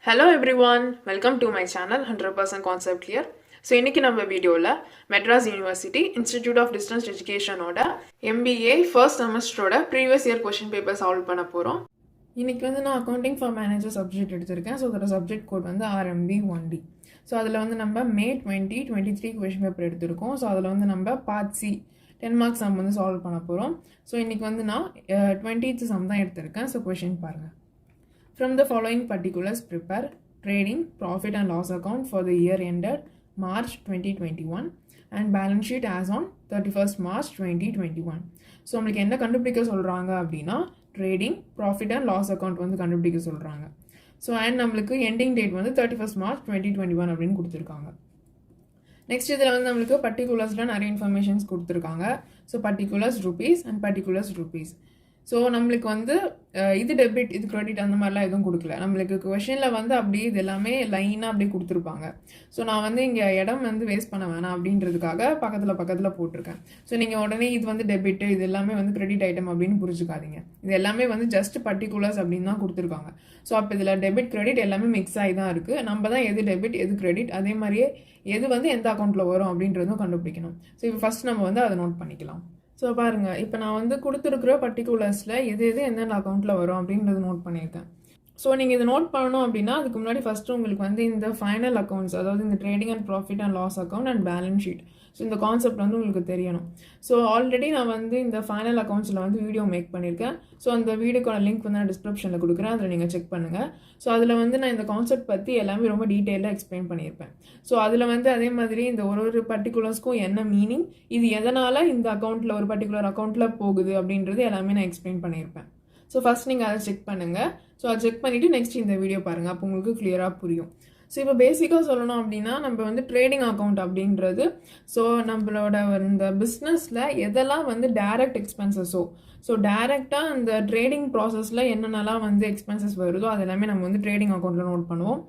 Hello everyone, welcome to my channel 100% Concept Clear. So இன்றைக்கி நம்ம வீடியோவில் Madras University Institute of distance எஜுகேஷனோட MBA first செமஸ்டரோட previous year question paper solve பண்ண போகிறோம். இன்றைக்கி வந்து நான் அக்கௌண்டிங் ஃபார் மேனேஜர் சப்ஜெக்ட் எடுத்திருக்கேன். ஸோ அதோட சப்ஜெக்ட் கோட் வந்து RMB 1D. ஸோ அதில் வந்து நம்ம May 2023 கொஷின் பேப்பர் எடுத்திருக்கோம். ஸோ அதில் வந்து நம்ம பார்ட் C 10 மார்க்ஸ் சம் வந்து சால்வ் பண்ண போகிறோம். ஸோ இன்றைக்கி வந்து நான் 20th சம் தான் எடுத்திருக்கேன். ஸோ கொஷின் பாருங்கள். From the following particulars, prepare trading profit and loss account for the year ended March 2021 and balance sheet as on 31st March 2021. So நம்மளுக்கு என்ன கண்டுபிடிக்க சொல்கிறாங்க அப்படின்னா trading profit and loss account வந்து கண்டுபிடிக்க சொல்கிறாங்க. ஸோ அண்ட் நம்மளுக்கு எண்டிங் டேட் வந்து 31st March 2021 அப்படின்னு கொடுத்துருக்காங்க. நெக்ஸ்ட் இதில் வந்து நம்மளுக்கு பர்டிகுலர்ஸில் நிறைய இன்ஃபர்மேஷன்ஸ் கொடுத்துருக்காங்க. So particulars rupees and particulars rupees. So நம்மளுக்கு வந்து இது டெபிட் இது கிரெடிட் அந்த மாதிரிலாம் எதுவும் கொடுக்கல. நம்மளுக்கு கொஷனில் வந்து அப்படியே இது எல்லாமே லைனாக அப்படியே கொடுத்துருப்பாங்க. ஸோ நான் வந்து இங்கே இடம் வந்து வேஸ்ட் பண்ண வேணாம் அப்படின்றதுக்காக பக்கத்தில் போட்டிருக்கேன். ஸோ நீங்கள் உடனே இது வந்து டெபிட் இது எல்லாமே வந்து கிரெடிட் ஐட்டம் அப்படின்னு புரிஞ்சுக்காதீங்க. இது எல்லாமே வந்து ஜஸ்ட் பர்டிகுலர்ஸ் அப்படின்னு தான் கொடுத்துருக்காங்க. ஸோ அப்போ இதில் டெபிட் கிரெடிட் எல்லாமே மிக்ஸ் ஆகி தான் இருக்குது. நம்ம தான் எது டெபிட் எது கிரெடிட் அதே மாதிரியே எது வந்து எந்த அக்கௌண்ட்டில் வரும் அப்படின்றதும் கண்டுபிடிக்கணும். ஸோ இப்போ ஃபஸ்ட் நம்ம வந்து அதை நோட் பண்ணிக்கலாம். ஸோ பாருங்கள், இப்போ நான் வந்து கொடுத்துருக்குற பர்டிகுலர்ஸில் எது எந்தெந்த அக்கௌண்ட்டில் வரும் அப்படின்றது நோட் பண்ணியிருக்கேன். ஸோ நீங்கள் இதை நோட் பண்ணணும் அப்படின்னா அதுக்கு முன்னாடி ஃபஸ்ட்டு உங்களுக்கு வந்து இந்த ஃபைனல் அக்கௌண்ட்ஸ், அதாவது இந்த trading and profit and loss account and balance sheet, so இந்த கான்செப்ட் வந்து உங்களுக்கு தெரியணும். ஸோ ஆல்ரெடி நான் வந்து இந்த ஃபைனல் அக்கௌண்ட்ஸில் வந்து வீடியோ மேக் பண்ணியிருக்கேன். ஸோ அந்த வீடியோக்கான லிங்க் வந்து நான் டிஸ்கிரிப்ஷனில் கொடுக்குறேன், அதில் நீங்கள் செக் பண்ணுங்கள். ஸோ அதில் வந்து நான் இந்த கான்செப்ட் பற்றி எல்லாமே ரொம்ப டீட்டெயிலாக எக்ஸ்பிளைன் பண்ணியிருப்பேன். ஸோ அதில் வந்து அதே மாதிரி இந்த ஒரு பர்டிகுலர்ஸ்க்கும் என்ன மீனிங், இது எதனால் இந்த அக்கௌண்ட்டில் ஒரு பர்டிகுலர் அக்கௌண்ட்டில் போகுது அப்படின்றது எல்லாமே நான் எக்ஸ்பிளைன் பண்ணியிருப்பேன். ஸோ ஃபஸ்ட் நீங்கள் அதை செக் பண்ணுங்கள். ஸோ அதை செக் பண்ணிவிட்டு நெக்ஸ்ட் இந்த வீடியோ பாருங்கள், அப்போ உங்களுக்கு கிளியராக புரியும். ஸோ இப்போ பேசிக்காக சொல்லணும் அப்படின்னா நம்ம வந்து ட்ரேடிங் அக்கௌண்ட் அப்படின்றது ஸோ நம்மளோட இந்த பிஸ்னஸில் எதெல்லாம் வந்து டைரக்ட் எக்ஸ்பென்சஸோ, ஸோ டைரெக்டாக அந்த ட்ரேடிங் ப்ராசஸில் என்னென்னலாம் வந்து எக்ஸ்பென்சஸ் வருதோ அது எல்லாமே நம்ம வந்து ட்ரேடிங் அக்கௌண்ட்டில் நோட் பண்ணுவோம்.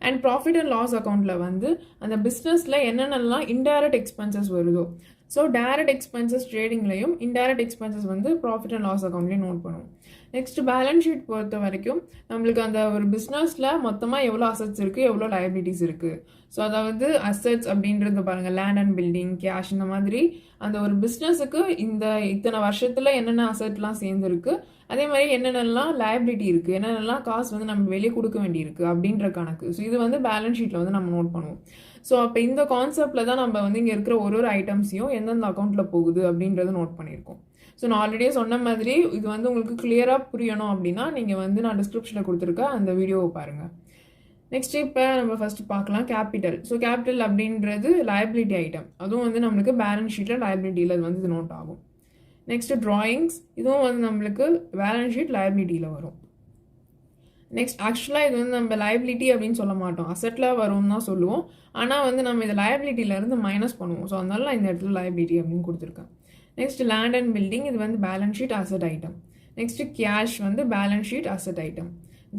அண்ட் ப்ராஃபிட் அண்ட் லாஸ் அக்கௌண்ட்டில் வந்து அந்த பிஸ்னஸில் என்னென்னலாம் இன்டைரக்ட் எக்ஸ்பென்சஸ் வருதோ, ஸோ டைரக்ட் எக்ஸ்பென்சஸ் ட்ரேடிங்லையும் இன்டைரக்ட் எக்ஸ்பென்சஸ் வந்து ப்ராஃபிட் அண்ட் லாஸ் அக்கௌண்ட்லேயும் நோட் பண்ணுவோம். நெக்ஸ்ட் பேலன்ஸ் ஷீட் பொறுத்த வரைக்கும் நம்மளுக்கு அந்த ஒரு பிஸ்னஸில் மொத்தமாக எவ்வளோ அசட்ஸ் இருக்குது எவ்வளோ லயபிலிட்டிஸ் இருக்குது. ஸோ அதாவது அசட்ஸ் அப்படின்றது பாருங்கள், லேண்ட் அண்ட் பில்டிங், கேஷ், இந்த மாதிரி அந்த ஒரு பிஸ்னஸுக்கு இத்தனை வருஷத்தில் என்னென்ன அசட்லாம் சேர்ந்துருக்கு, அதே மாதிரி என்னென்னலாம் லயபிலிட்டி இருக்குது, என்னென்னலாம் காசு வந்து நம்ம வெளியே கொடுக்க வேண்டியிருக்கு அப்படின்ற கணக்கு. ஸோ இது வந்து பேலன்ஸ் ஷீட்டில் வந்து நம்ம நோட் பண்ணுவோம். ஸோ அப்போ இந்த கான்செப்டில் தான் நம்ம வந்து இங்கே இருக்கிற ஒரு ஐட்டம்ஸையும் எந்தெந்த அக்கௌண்ட்டில் போகுது அப்படின்றத நோட் பண்ணியிருக்கோம். ஸோ நான் ஆல்ரெடியே சொன்ன மாதிரி இது வந்து உங்களுக்கு கிளியராக புரியணும் அப்படின்னா நீங்கள் வந்து நான் டிஸ்கிரிப்ஷனில் கொடுத்துருக்க அந்த வீடியோவை பாருங்கள். நெக்ஸ்ட் இப்போ நம்ம ஃபஸ்ட்டு பார்க்கலாம் கேபிட்டல். ஸோ கேபிட்டல் அப்படின்றது லயபிலிட்டி ஐட்டம், அதுவும் வந்து நம்மளுக்கு பேலன்ஸ் ஷீட்டில் லயபிலிட்டியில் அது வந்து இது நோட் ஆகும். நெக்ஸ்ட் ட்ராயிங்ஸ், இதுவும் வந்து நம்மளுக்கு பேலன்ஸ் ஷீட் லயபிலிட்டியில் வரும். நெக்ஸ்ட் ஆக்சுவலாக இது வந்து நம்ம லயபிலிட்டி அப்படின்னு சொல்ல மாட்டோம், அசட்டில் வரும்னு தான் சொல்லுவோம். ஆனால் வந்து நம்ம இதை லயபிலிட்டியிலேருந்து மைனஸ் பண்ணுவோம். ஸோ அதனால நான் இந்த இடத்துல லயபிலிட்டி அப்படின்னு கொடுத்துருக்கேன். நெக்ஸ்ட் லேண்ட் அண்ட் பில்டிங், இது வந்து balance sheet asset item. Next cash வந்து balance sheet asset item.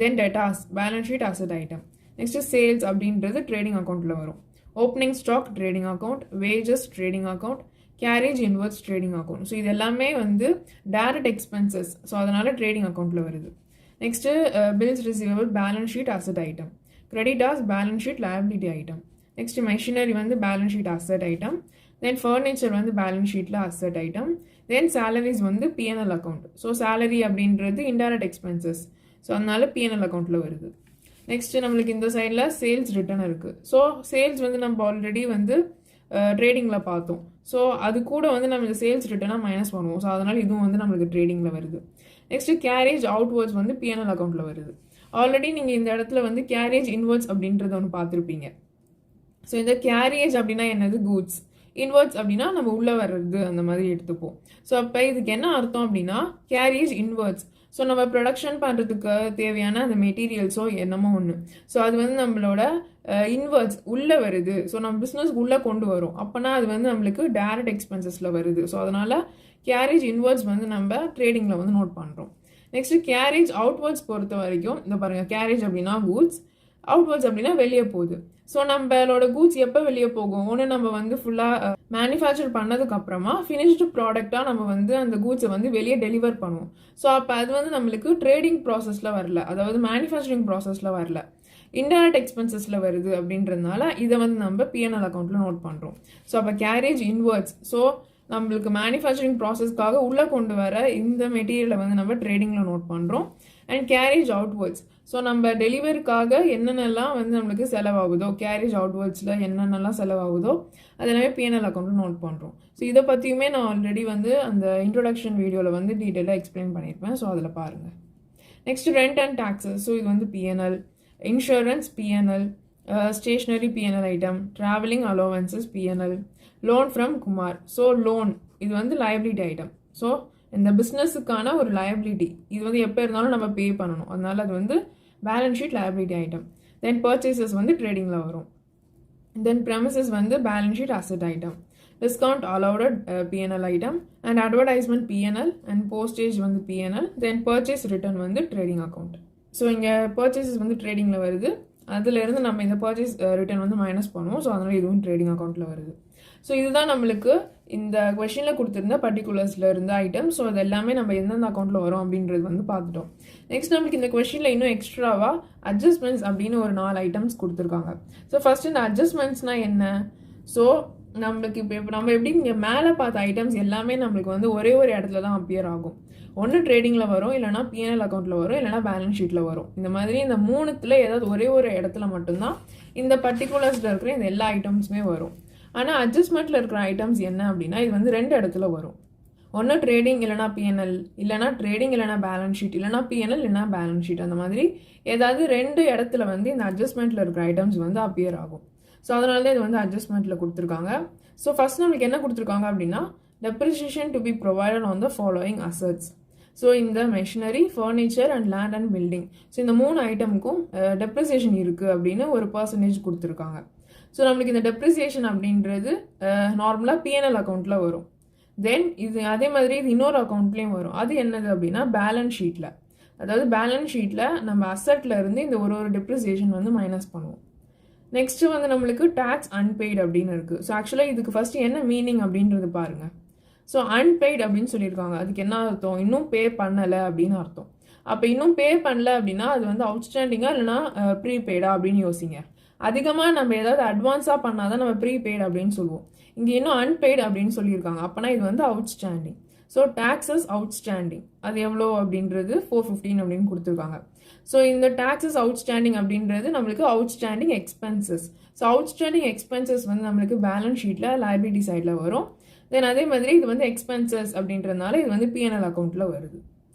Then debtors balance sheet asset item. Next sales அப்படின்றது ட்ரேடிங் அக்கௌண்ட்டில் வரும். Opening stock trading account, wages trading account, carriage inwards trading account. So இது எல்லாமே வந்து direct expenses, so அதனால் trading அக்கௌண்ட்டில் வருது. Next bills receivable balance sheet asset item. Creditors balance sheet liability item. Next machinery வந்து balance sheet asset item. Then furniture வந்து balance ஷீட்டில் asset item. தென் salaries வந்து பிஎன்எல் அக்கௌண்ட். ஸோ சேலரி அப்படின்றது indirect expenses, so அதனால PNL அக்கௌண்ட்டில் வருது. Next நம்மளுக்கு இந்த சைடில் சேல்ஸ் ரிட்டர்ன் இருக்குது. ஸோ சேல்ஸ் வந்து நம்ம ஆல்ரெடி வந்து ட்ரேடிங்கில் பார்த்தோம். ஸோ அது கூட வந்து நம்ம இந்த சேல்ஸ் ரிட்டர்னாக மைனஸ் பண்ணுவோம். ஸோ அதனால் இதுவும் வந்து நம்மளுக்கு ட்ரேடிங்கில் வருது. நெக்ஸ்ட்டு கேரேஜ் அவுட்வர்ட்ஸ் வந்து பிஎன்எல் அக்கௌண்ட்டில் வருது. ஆல்ரெடி நீங்கள் இந்த இடத்துல வந்து கேரேஜ் இன்வெர்ட்ஸ் அப்படின்றத ஒன்று பார்த்துருப்பீங்க. ஸோ இந்த கேரேஜ் அப்படின்னா என்னது, கூட்ஸ். இன்வெர்ட்ஸ் அப்படின்னா நம்ம உள்ளே வர்றது அந்த மாதிரி எடுத்துப்போம். ஸோ அப்போ இதுக்கு என்ன அர்த்தம் அப்படின்னா கேரேஜ் இன்வெர்ட்ஸ். ஸோ நம்ம ப்ரொடக்ஷன் பண்ணுறதுக்கு தேவையான அந்த மெட்டீரியல்ஸோ என்னமோ ஒன்று, ஸோ அது வந்து நம்மளோட இன்வெர்ட்ஸ் உள்ளே வருது. ஸோ நம்ம பிஸ்னஸ்க்கு உள்ளே கொண்டு வரும், அப்போனா அது வந்து நம்மளுக்கு டைரக்ட் எக்ஸ்பென்சஸில் வருது. ஸோ அதனால் கேரேஜ் இன்வெர்ட்ஸ் வந்து நம்ம ட்ரேடிங்கில் வந்து நோட் பண்ணுறோம். நெக்ஸ்ட்டு கேரேஜ் அவுட்வர்ட்ஸ் பொறுத்த வரைக்கும் இந்த பாருங்கள், கேரேஜ் அப்படின்னா கூட்ஸ், அவுட்வர்ட்ஸ் அப்படின்னா வெளியே போகுது. ஸோ நம்மளோட கூட்ஸ் எப்போ வெளியே போகும், ஒன்று நம்ம வந்து ஃபுல்லாக மேனுஃபேக்சர் பண்ணதுக்கு அப்புறமா ஃபினிஷ்டு ப்ராடக்டாக நம்ம வந்து அந்த கூட்ஸை வந்து வெளியே டெலிவர் பண்ணுவோம். ஸோ அப்போ அது வந்து நம்மளுக்கு ட்ரேடிங் ப்ராசஸில் வரல, அதாவது மேனுஃபேக்சரிங் ப்ராசஸில் வரல, இன்டைரக்ட் எக்ஸ்பென்சஸில் வருது அப்படின்றதுனால இதை வந்து நம்ம பிஎன்எல் அக்கௌண்ட்டில் நோட் பண்ணுறோம். ஸோ அப்போ கேரேஜ் இன்வர்ட்ஸ், ஸோ நம்மளுக்கு மேனுஃபேக்சரிங் ப்ராசஸ்க்காக உள்ளே கொண்டு வர இந்த மெட்டீரியலை வந்து நம்ம ட்ரேடிங்கில் நோட் பண்ணுறோம். அண்ட் கேரேஜ் அவுட்வர்ட்ஸ், ஸோ நம்ம டெலிவரிக்காக என்னென்னலாம் வந்து நம்மளுக்கு செலவாகுதோ, கேரேஜ் அவுட்வர்ட்ஸில் என்னென்னலாம் செலவாகுதோ அதெல்லாமே பிஎன்எல் அக்கௌண்ட்டில் நோட் பண்ணுறோம். ஸோ இதை பற்றியுமே நான் ஆல்ரெடி வந்து அந்த இன்ட்ரொடக்ஷன் வீடியோவில் வந்து டீட்டெயிலாக எக்ஸ்பிளைன் பண்ணியிருப்பேன். ஸோ அதில் பாருங்கள். Next rent and taxes, so இது வந்து PNL. Insurance PNL, stationery PNL item, travelling allowances PNL, loan from Kumar, so loan இது வந்து லயபிலிட்டி ஐட்டம். ஸோ இந்த பிஸ்னஸுக்கான ஒரு லயபிலிட்டி, இது வந்து எப்போ இருந்தாலும் நம்ம பே பண்ணணும், அதனால அது வந்து பேலன்ஸ் ஷீட் லயபிலிட்டி ஐட்டம். தென் பர்ச்சேசஸ் வந்து ட்ரேடிங்கில் வரும். தென் ப்ரெமிசஸ் வந்து balance sheet asset item. Discount allotted PNL item. And advertisement PNL and postage வந்து பிஎன்எல். தென் பர்ச்சேஸ் ரிட்டர்ன் வந்து ட்ரேடிங் அக்கௌண்ட். ஸோ இங்கே பர்ச்சேசஸ் வந்து ட்ரேடிங்கில் வருது, அதிலேருந்து நம்ம இந்த பர்ச்சேஸ் ரிட்டர்ன் வந்து மைனஸ் பண்ணுவோம். ஸோ அதனால் இதுவும் ட்ரேடிங் அக்கௌண்ட்டில் வருது. ஸோ இதுதான் நம்மளுக்கு இந்த கொஷனில் கொடுத்துருந்த பர்டிகுலர்ஸில் இருந்த ஐட்டம். ஸோ அது எல்லாமே நம்ம எந்தெந்த அக்கௌண்ட்டில் வரும் அப்படின்றது வந்து பார்த்துட்டோம். நெக்ஸ்ட் நம்மளுக்கு இந்த கொஷனில் இன்னும் எக்ஸ்ட்ராவாக அட்ஜஸ்ட்மெண்ட்ஸ் அப்படின்னு ஒரு 4 ஐட்டம்ஸ் கொடுத்துருக்காங்க. ஸோ ஃபர்ஸ்ட் இந்த அட்ஜஸ்ட்மெண்ட்ஸ்னால் என்ன? ஸோ நம்மளுக்கு இப்போ நம்ம எப்படி இங்கே மேலே பார்த்த ஐட்டம்ஸ் எல்லாமே நம்மளுக்கு வந்து ஒரே ஒரு இடத்துல தான் அப்பியர் ஆகும். ஒன்று ட்ரேடிங்கில் வரும், இல்லைனா பிஎன்எல் அக்கௌண்ட்டில் வரும், இல்லைனா பேலன்ஸ் ஷீட்டில் வரும். இந்த மாதிரி இந்த 3த்தில் ஏதாவது ஒரே ஒரு இடத்துல மட்டும்தான் இந்த பர்டிகுலர்ஸில் இருக்கிற இந்த எல்லா ஐட்டம்ஸுமே வரும். ஆனால் அட்ஜஸ்ட்மெண்ட்டில் இருக்கிற ஐட்டம்ஸ் என்ன அப்படின்னா இது வந்து 2 இடத்துல வரும். ஒன்று ட்ரேடிங் இல்லைனா பிஎன்எல், இல்லைனா ட்ரேடிங் இல்லைனா பேலன்ஸ் ஷீட், இல்லைனா பிஎன்எல் இல்லைனா பேலன்ஸ் ஷீட். அந்த மாதிரி ஏதாவது 2 இடத்துல வந்து இந்த அட்ஜஸ்ட்மெண்ட்டில் இருக்கிற ஐட்டம்ஸ் வந்து அப்பியர் ஆகும். ஸோ அதனால தான் இது வந்து அட்ஜஸ்ட்மெண்ட்டில் கொடுத்துருக்காங்க. ஸோ ஃபர்ஸ்ட் நம்மளுக்கு என்ன கொடுத்துருக்காங்க அப்படின்னா depreciation to be provided on the following assets. So இந்த machinery, furniture and land and building, so இந்த 3 ஐட்டமுக்கும் டெப்ரிசியேஷன் இருக்குது அப்படின்னு ஒரு பர்சன்டேஜ் கொடுத்துருக்காங்க. ஸோ நம்மளுக்கு இந்த டெப்ரிசியேஷன் அப்படின்றது நார்மலாக பிஎன்எல் அக்கௌண்ட்டில் வரும். தென் இது அதே மாதிரி இது இன்னொரு அக்கௌண்ட்லேயும் வரும். அது என்னது அப்படின்னா பேலன்ஸ் ஷீட்டில், அதாவது பேலன்ஸ் ஷீட்டில் நம்ம அசட்டில் இருந்து இந்த ஒரு டெப்ரிசியேஷன் வந்து மைனஸ் பண்ணுவோம். நெக்ஸ்ட்டு வந்து நம்மளுக்கு டேக்ஸ் அன்பெய்டு அப்படின்னு இருக்குது. ஸோ ஆக்சுவலாக இதுக்கு ஃபஸ்ட்டு என்ன மீனிங் அப்படின்றது பாருங்கள். ஸோ அன்பெய்டு அப்படின்னு சொல்லியிருக்காங்க, அதுக்கு என்ன அர்த்தம்? இன்னும் பே பண்ணலை அப்படின்னு அர்த்தம். அப்போ இன்னும் பே பண்ணல அப்படின்னா அது வந்து அவுட்ஸ்டாண்டிங்காக இல்லைனா ப்ரீபெய்டா அப்படின்னு யோசிங்க. அதிகமாக நம்ம ஏதாவது அட்வான்ஸாக பண்ணால் தான் நம்ம ப்ரீபெய்டு அப்படின்னு சொல்லுவோம். இங்கே இன்னும் அன்பெய்டு அப்படின்னு சொல்லியிருக்காங்க, அப்போனா இது வந்து அவுட்ஸ்டாண்டிங். ஸோ டேக்ஸஸ் அவுட்ஸ்டாண்டிங் அது எவ்வளோ அப்படின்றது 415 அப்படின்னு கொடுத்துருக்காங்க. ஸோ இந்த டேக்ஸஸ் அவுட்ஸ்டாண்டிங் அப்படின்றது நம்மளுக்கு outstanding expenses. So outstanding expenses வந்து நம்மளுக்கு பேலன்ஸ் ஷீட்டில் லைபிலிட்டி சைடில் வரும். தென் அதே மாதிரி இது வந்து எக்ஸ்பென்சஸ் அப்படின்றதுனால இது வந்து பிஎன்எல் அக்கௌண்ட்டில் வருது.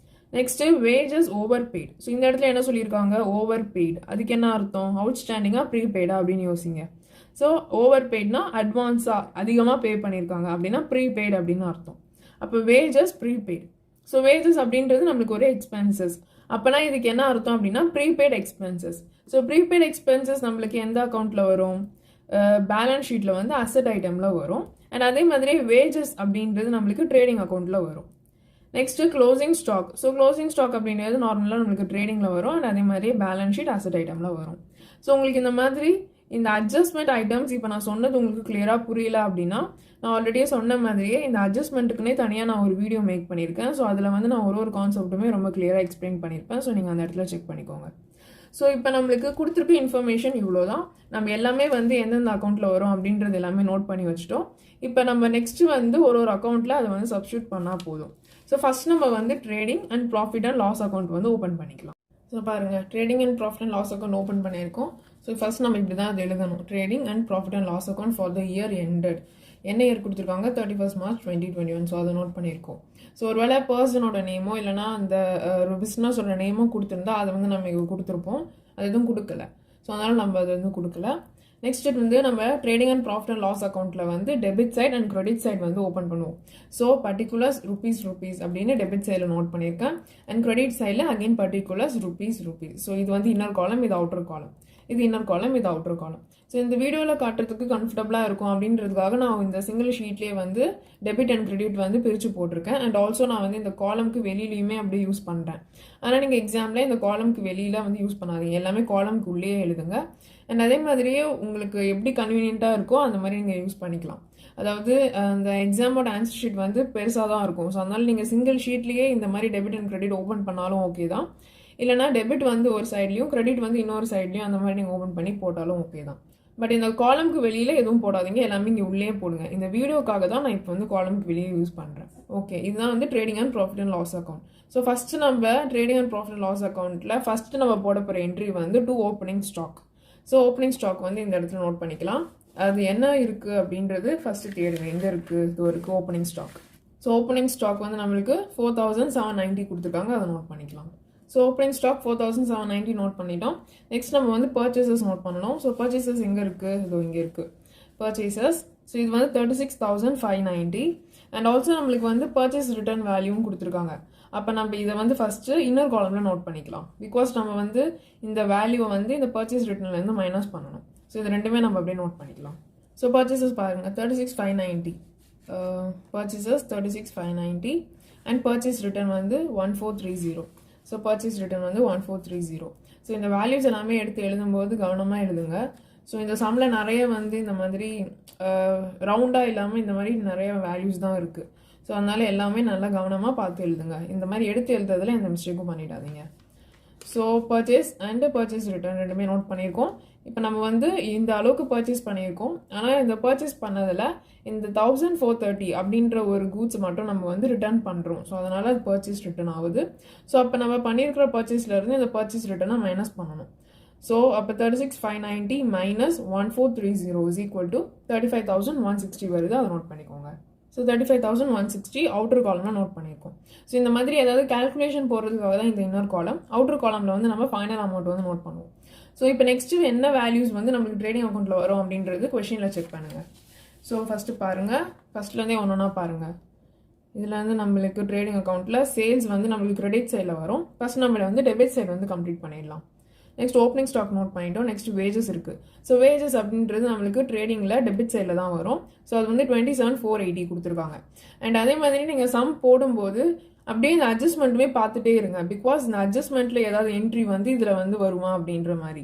Next wages over paid. So இந்த இடத்துல என்ன சொல்லியிருக்காங்க? ஓவர் பெய்டு, அதுக்கு என்ன அர்த்தம்? அவுட்ஸ்டாண்டிங்காக ப்ரீபெய்டா அப்படின்னு யோசிங்க. ஸோ ஓவர் பெய்ட்னா அட்வான்ஸாக அதிகமாக பே பண்ணியிருக்காங்க அப்படின்னா ப்ரீபெய்டு அப்படின்னு அர்த்தம். அப்போ வேஜஸ் ப்ரீபெய்டு. ஸோ வேஜஸ் அப்படின்றது நம்மளுக்கு ஒரு எக்ஸ்பென்சஸ். அப்போனா இதுக்கு என்ன அர்த்தம் அப்படின்னா prepaid expenses. So prepaid expenses நம்மளுக்கு எந்த அக்கௌண்ட்டில் வரும்? பேலன்ஸ் ஷீட்டில் வந்து அசட் ஐட்டமில் வரும். அண்ட் அதே மாதிரி வேஜஸ் அப்படின்றது நம்மளுக்கு ட்ரேடிங் அக்கௌண்ட்டில் வரும். Next closing stock. So closing stock அப்படின்றது நார்மலாக நம்மளுக்கு ட்ரேடிங்கில் வரும். அண்ட் அதே மாதிரி பேலன்ஸ் ஷீட் அசட் ஐட்டமில் வரும். ஸோ உங்களுக்கு இந்த மாதிரி இந்த அட்ஜஸ்ட்மெண்ட் ஐட்டம்ஸ் இப்போ நான் சொன்னது உங்களுக்கு கிளியராக புரியல அப்படின்னா நான் ஆல்ரெடியே சொன்ன மாதிரியே இந்த அட்ஜஸ்ட்மெண்ட்டுக்குனே தனியாக நான் ஒரு வீடியோ மேக் பண்ணியிருக்கேன். ஸோ அதில் வந்து நான் ஒரு கான்செப்ட்டுமே ரொம்ப கிளியராக எக்ஸ்பிளைன் பண்ணியிருப்பேன். ஸோ நீங்கள் அந்த இடத்துல செக் பண்ணிக்கோங்க. ஸோ இப்போ நம்மளுக்கு கொடுத்துருக்க இன்ஃபர்மேஷன் இவ்வளோ தான். நம்ம எல்லாமே வந்து எந்தெந்த அக்கௌண்ட்டில் வரும் அப்படின்றது எல்லாமே நோட் பண்ணி வச்சுட்டோம். இப்போ நம்ம நெக்ஸ்ட்டு வந்து ஒரு அக்கௌண்ட்டில் அதை வந்து சப்ஸ்டியூட் பண்ணால் போதும். ஸோ ஃபஸ்ட் நம்ம வந்து trading and profit and loss account வந்து ஓப்பன் பண்ணிக்கலாம். ஸோ பாருங்கள், trading and profit and loss account open பண்ணியிருக்கோம். ஸோ ஃபஸ்ட் நம்ம இப்படி தான் அது எழுதணும். Trading and profit and loss account for the year ended. என்ன இயர் கொடுத்துருக்காங்க? 31st March 2021. ஸோ அதை நோட் பண்ணியிருக்கோம். ஸோ ஒரு வேளை பர்சனோட நேமோ இல்லைனா அந்த பிஸ்னஸோட நேமோ கொடுத்துருந்தா அதை வந்து நம்ம இங்கே கொடுத்துருப்போம். அது எதுவும் கொடுக்கல. ஸோ அதனால் நம்ம அது வந்து கொடுக்கல. நெக்ஸ்ட் வந்து நம்ம trading and profit and loss அக்கௌண்ட்டில் வந்து debit side and credit side வந்து ஓப்பன் பண்ணுவோம். ஸோ பர்டிகுலர்ஸ் ருபீஸ் அப்படின்னு டெபிட் சைடில் நோட் பண்ணியிருக்கேன். அண்ட் கிரெடிட் சைடில் அகைன் பர்டிகுலர்ஸ் ருபீஸ். ஸோ இது வந்து இன்னர் காலம், இது அவுட்டர் காலம். இது இன்னர் காலம், இது அவுட்டர் காலம். ஸோ இந்த வீடியோவில் காட்டுறதுக்கு கம்ஃபர்டபுளாக இருக்கும் அப்படின்றதுக்காக நான் இந்த சிங்கிள் ஷீட்லேயே வந்து டெபிட் அண்ட் கிரெடிட் வந்து பிரித்து போட்டிருக்கேன். அண்ட் ஆல்சோ நான் வந்து இந்த காலம்க்கு வெளியிலையுமே அப்படி யூஸ் பண்ணுறேன். ஆனால் நீங்கள் எக்ஸாமில் இந்த காலம்க்கு வெளியில் வந்து யூஸ் பண்ணாதீங்க, எல்லாமே காலம்க்கு உள்ளே எழுதுங்க. அண்ட் அதே மாதிரியே உங்களுக்கு எப்படி கன்வீனியண்ட்டாக இருக்கோ அந்த மாதிரி நீங்கள் யூஸ் பண்ணிக்கலாம். அதாவது அந்த எக்ஸாமோட ஆன்சர் ஷீட் வந்து பெருசாக தான் இருக்கும். ஸோ அதனால் நீங்கள் சிங்கிள் ஷீட்லேயே இந்த மாதிரி டெபிட் அண்ட் கிரெடிட் ஓப்பன் பண்ணாலும் ஓகே தான். இல்லைனா டெபிட் வந்து ஒரு சைட்லையும் கிரெடிட் வந்து இன்னொரு சைட்லையும் அந்த மாதிரி நீங்கள் ஓப்பன் பண்ணி போட்டாலும் ஓகே தான். பட் இந்த காலம்க்கு வெளியில் எதுவும் போடாதீங்க, எல்லாமே இங்கே உள்ளே போடுங்க. இந்த வீடியோக்காக தான் நான் இப்போ வந்து காலம்க்கு வெளியே யூஸ் பண்ணுறேன். ஓகே, இதுதான் வந்து trading and profit and loss account. So first நம்ம trading and profit and loss அக்கௌண்ட்டில் ஃபஸ்ட்டு நம்ம போட போகிற என்ட்ரி வந்து to opening stock. So opening stock வந்து இந்த இடத்துல நோட் பண்ணிக்கலாம். அது என்ன இருக்குது அப்படின்றது ஃபஸ்ட்டு தேடுங்க. எங்கே இருக்குது? இது இருக்குது opening stock. So opening stock வந்து நம்மளுக்கு 4790 கொடுத்துருக்காங்க, அதை நோட் பண்ணிக்கலாம். ஸோ ஓப்பனிங் ஸ்டாக் 4790 நோட் பண்ணிட்டோம். நெக்ஸ்ட் நம்ம வந்து பர்ச்சேசஸ் நோட் பண்ணணும். ஸோ பர்ச்சேசஸ் எங்கே இருக்குது? இதோ இங்கே இருக்குது பர்ச்சேசஸ். ஸோ இது வந்து 36,590 அண்ட் ஆல்சோ நம்மளுக்கு வந்து பர்ச்சேஸ் ரிட்டர்ன் வேல்யூவும் கொடுத்துருக்காங்க. அப்போ நம்ம இதை வந்து ஃபஸ்ட்டு இன்னர் காலமில் நோட் பண்ணிக்கலாம். பிகாஸ் நம்ம வந்து இந்த வேல்யூவை வந்து இந்த பர்ச்சேஸ் ரிட்டர்ன்லேருந்து மைனஸ் பண்ணணும். ஸோ இது ரெண்டுமே நம்ம அப்படியே நோட் பண்ணிக்கலாம். ஸோ பர்ச்சேசஸ் பாருங்கள் 36,590 பர்ச்சேசஸ் 36,590 அண்ட் பர்ச்சேஸ் ரிட்டர்ன் வந்து 1430. ஸோ பர்ச்சேஸ் ரிட்டர்ன் வந்து 1430. ஸோ இந்த வேல்யூஸ் எல்லாமே எடுத்து எழுதும்போது கவனமாக எழுதுங்க. ஸோ இந்த சம்மில் நிறைய வந்து இந்த மாதிரி ரவுண்டாக இல்லாமல் இந்த மாதிரி நிறைய வேல்யூஸ் தான் இருக்குது. ஸோ அதனால் எல்லாமே நல்லா கவனமாக பார்த்து எழுதுங்க. இந்த மாதிரி எடுத்து எழுதுறதுல எந்த மிஸ்டேக்கும் பண்ணிடாதீங்க. So purchase and purchase return ரெண்டுமே நோட் பண்ணியிருக்கோம். இப்போ நம்ம வந்து இந்த அளவுக்கு பர்ச்சேஸ் பண்ணியிருக்கோம். ஆனால் இந்த பர்ச்சேஸ் பண்ணதில் இந்த 1430 அப்படின்ற ஒரு கூட்ஸ் மட்டும் நம்ம வந்து ரிட்டர்ன் பண்ணுறோம். ஸோ அதனால் அது பர்ச்சேஸ் ரிட்டர்ன் ஆகுது. ஸோ அப்போ நம்ம பண்ணியிருக்கிற பர்ச்சேஸ்லேருந்து இந்த பர்ச்சேஸ் ரிட்டர்னை மைனஸ் பண்ணணும். ஸோ அப்போ 36,590 மைனஸ் 1430 இஸ் ஈக்குவல் டு 35,160 வருது. அதை நோட் பண்ணிக்கோங்க. ஸோ 35,160 அவுட்டர் காலம்லாம் நோட் பண்ணியிருக்கோம். ஸோ இந்த மாதிரி ஏதாவது கால்குலேஷன் போடுறதுக்காக தான் இந்த இன்னொரு காலம். அவுட்டர் காலமில் வந்து நம்ம ஃபைனல் அமௌண்ட் வந்து நோட் பண்ணுவோம். ஸோ இப்போ நெக்ஸ்ட்டு என்ன வேல்யூஸ் வந்து நம்மளுக்கு ட்ரேடிங் அக்கௌண்ட்டில் வரும் அப்படின்றது கொஷினில் செக் பண்ணுங்கள். ஸோ ஃபஸ்ட்டு பாருங்கள், ஃபஸ்ட்லேருந்தே ஒன்றா பாருங்கள். இதில் வந்து நம்மளுக்கு ட்ரேடிங் அக்கௌண்ட்டில் சேல்ஸ் வந்து நம்மளுக்கு கிரெடிட் சைடில் வரும். ஃபஸ்ட் நம்மளை வந்து டெபிட் சைடு வந்து கம்ப்ளீட் பண்ணிடலாம். நெக்ஸ்ட் ஓப்பனிங் ஸ்டாக் நோட் பண்ணிட்டோம். நெக்ஸ்ட் வேஜஸ் இருக்குது. ஸோ வேஜஸ் அப்படின்றது நம்மளுக்கு ட்ரேடிங்கில் டெபிட் சைடில் தான் வரும். ஸோ அது வந்து 27,480 கொடுத்துருக்காங்க. அண்ட் அதே மாதிரி நீங்கள் சம் போடும்போது அப்படியே இந்த அட்ஜஸ்ட்மெண்ட்டுமே பார்த்துட்டே இருங்க. பிகாஸ் இந்த அட்ஜஸ்ட்மெண்ட்டில் ஏதாவது என்ட்ரி வந்து இதில் வந்து வருமா அப்படின்ற மாதிரி.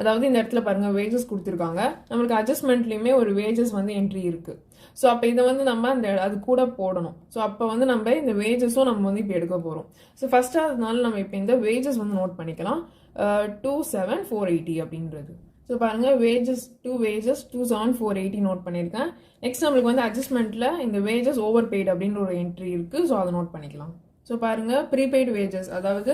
அதாவது இந்த இடத்துல பாருங்கள் வேஜஸ் கொடுத்துருக்காங்க. நம்மளுக்கு அட்ஜஸ்ட்மெண்ட்லேயுமே ஒரு வேஜஸ் வந்து என்ட்ரி இருக்குது. ஸோ அப்போ இதை வந்து நம்ம அந்த அது கூட போடணும். ஸோ அப்போ வந்து நம்ம இந்த வேஜஸும் நம்ம வந்து இப்போ எடுக்க போகிறோம். ஸோ ஃபஸ்ட்டு அதனால நம்ம இப்போ இந்த வேஜஸ் வந்து நோட் பண்ணிக்கலாம். 27,480 அப்படின்றது. ஸோ பாருங்கள் வேஜஸ் 27,480 நோட் பண்ணியிருக்கேன். நெக்ஸ்ட் நம்மளுக்கு வந்து அட்ஜஸ்ட்மெண்ட்டில் இந்த வேஜஸ் ஓவர் பெய்டு அப்படின்ற ஒரு என்ட்ரி இருக்குது. ஸோ அதை நோட் பண்ணிக்கலாம். ஸோ பாருங்கள் ப்ரீபெய்டு வேஜஸ், அதாவது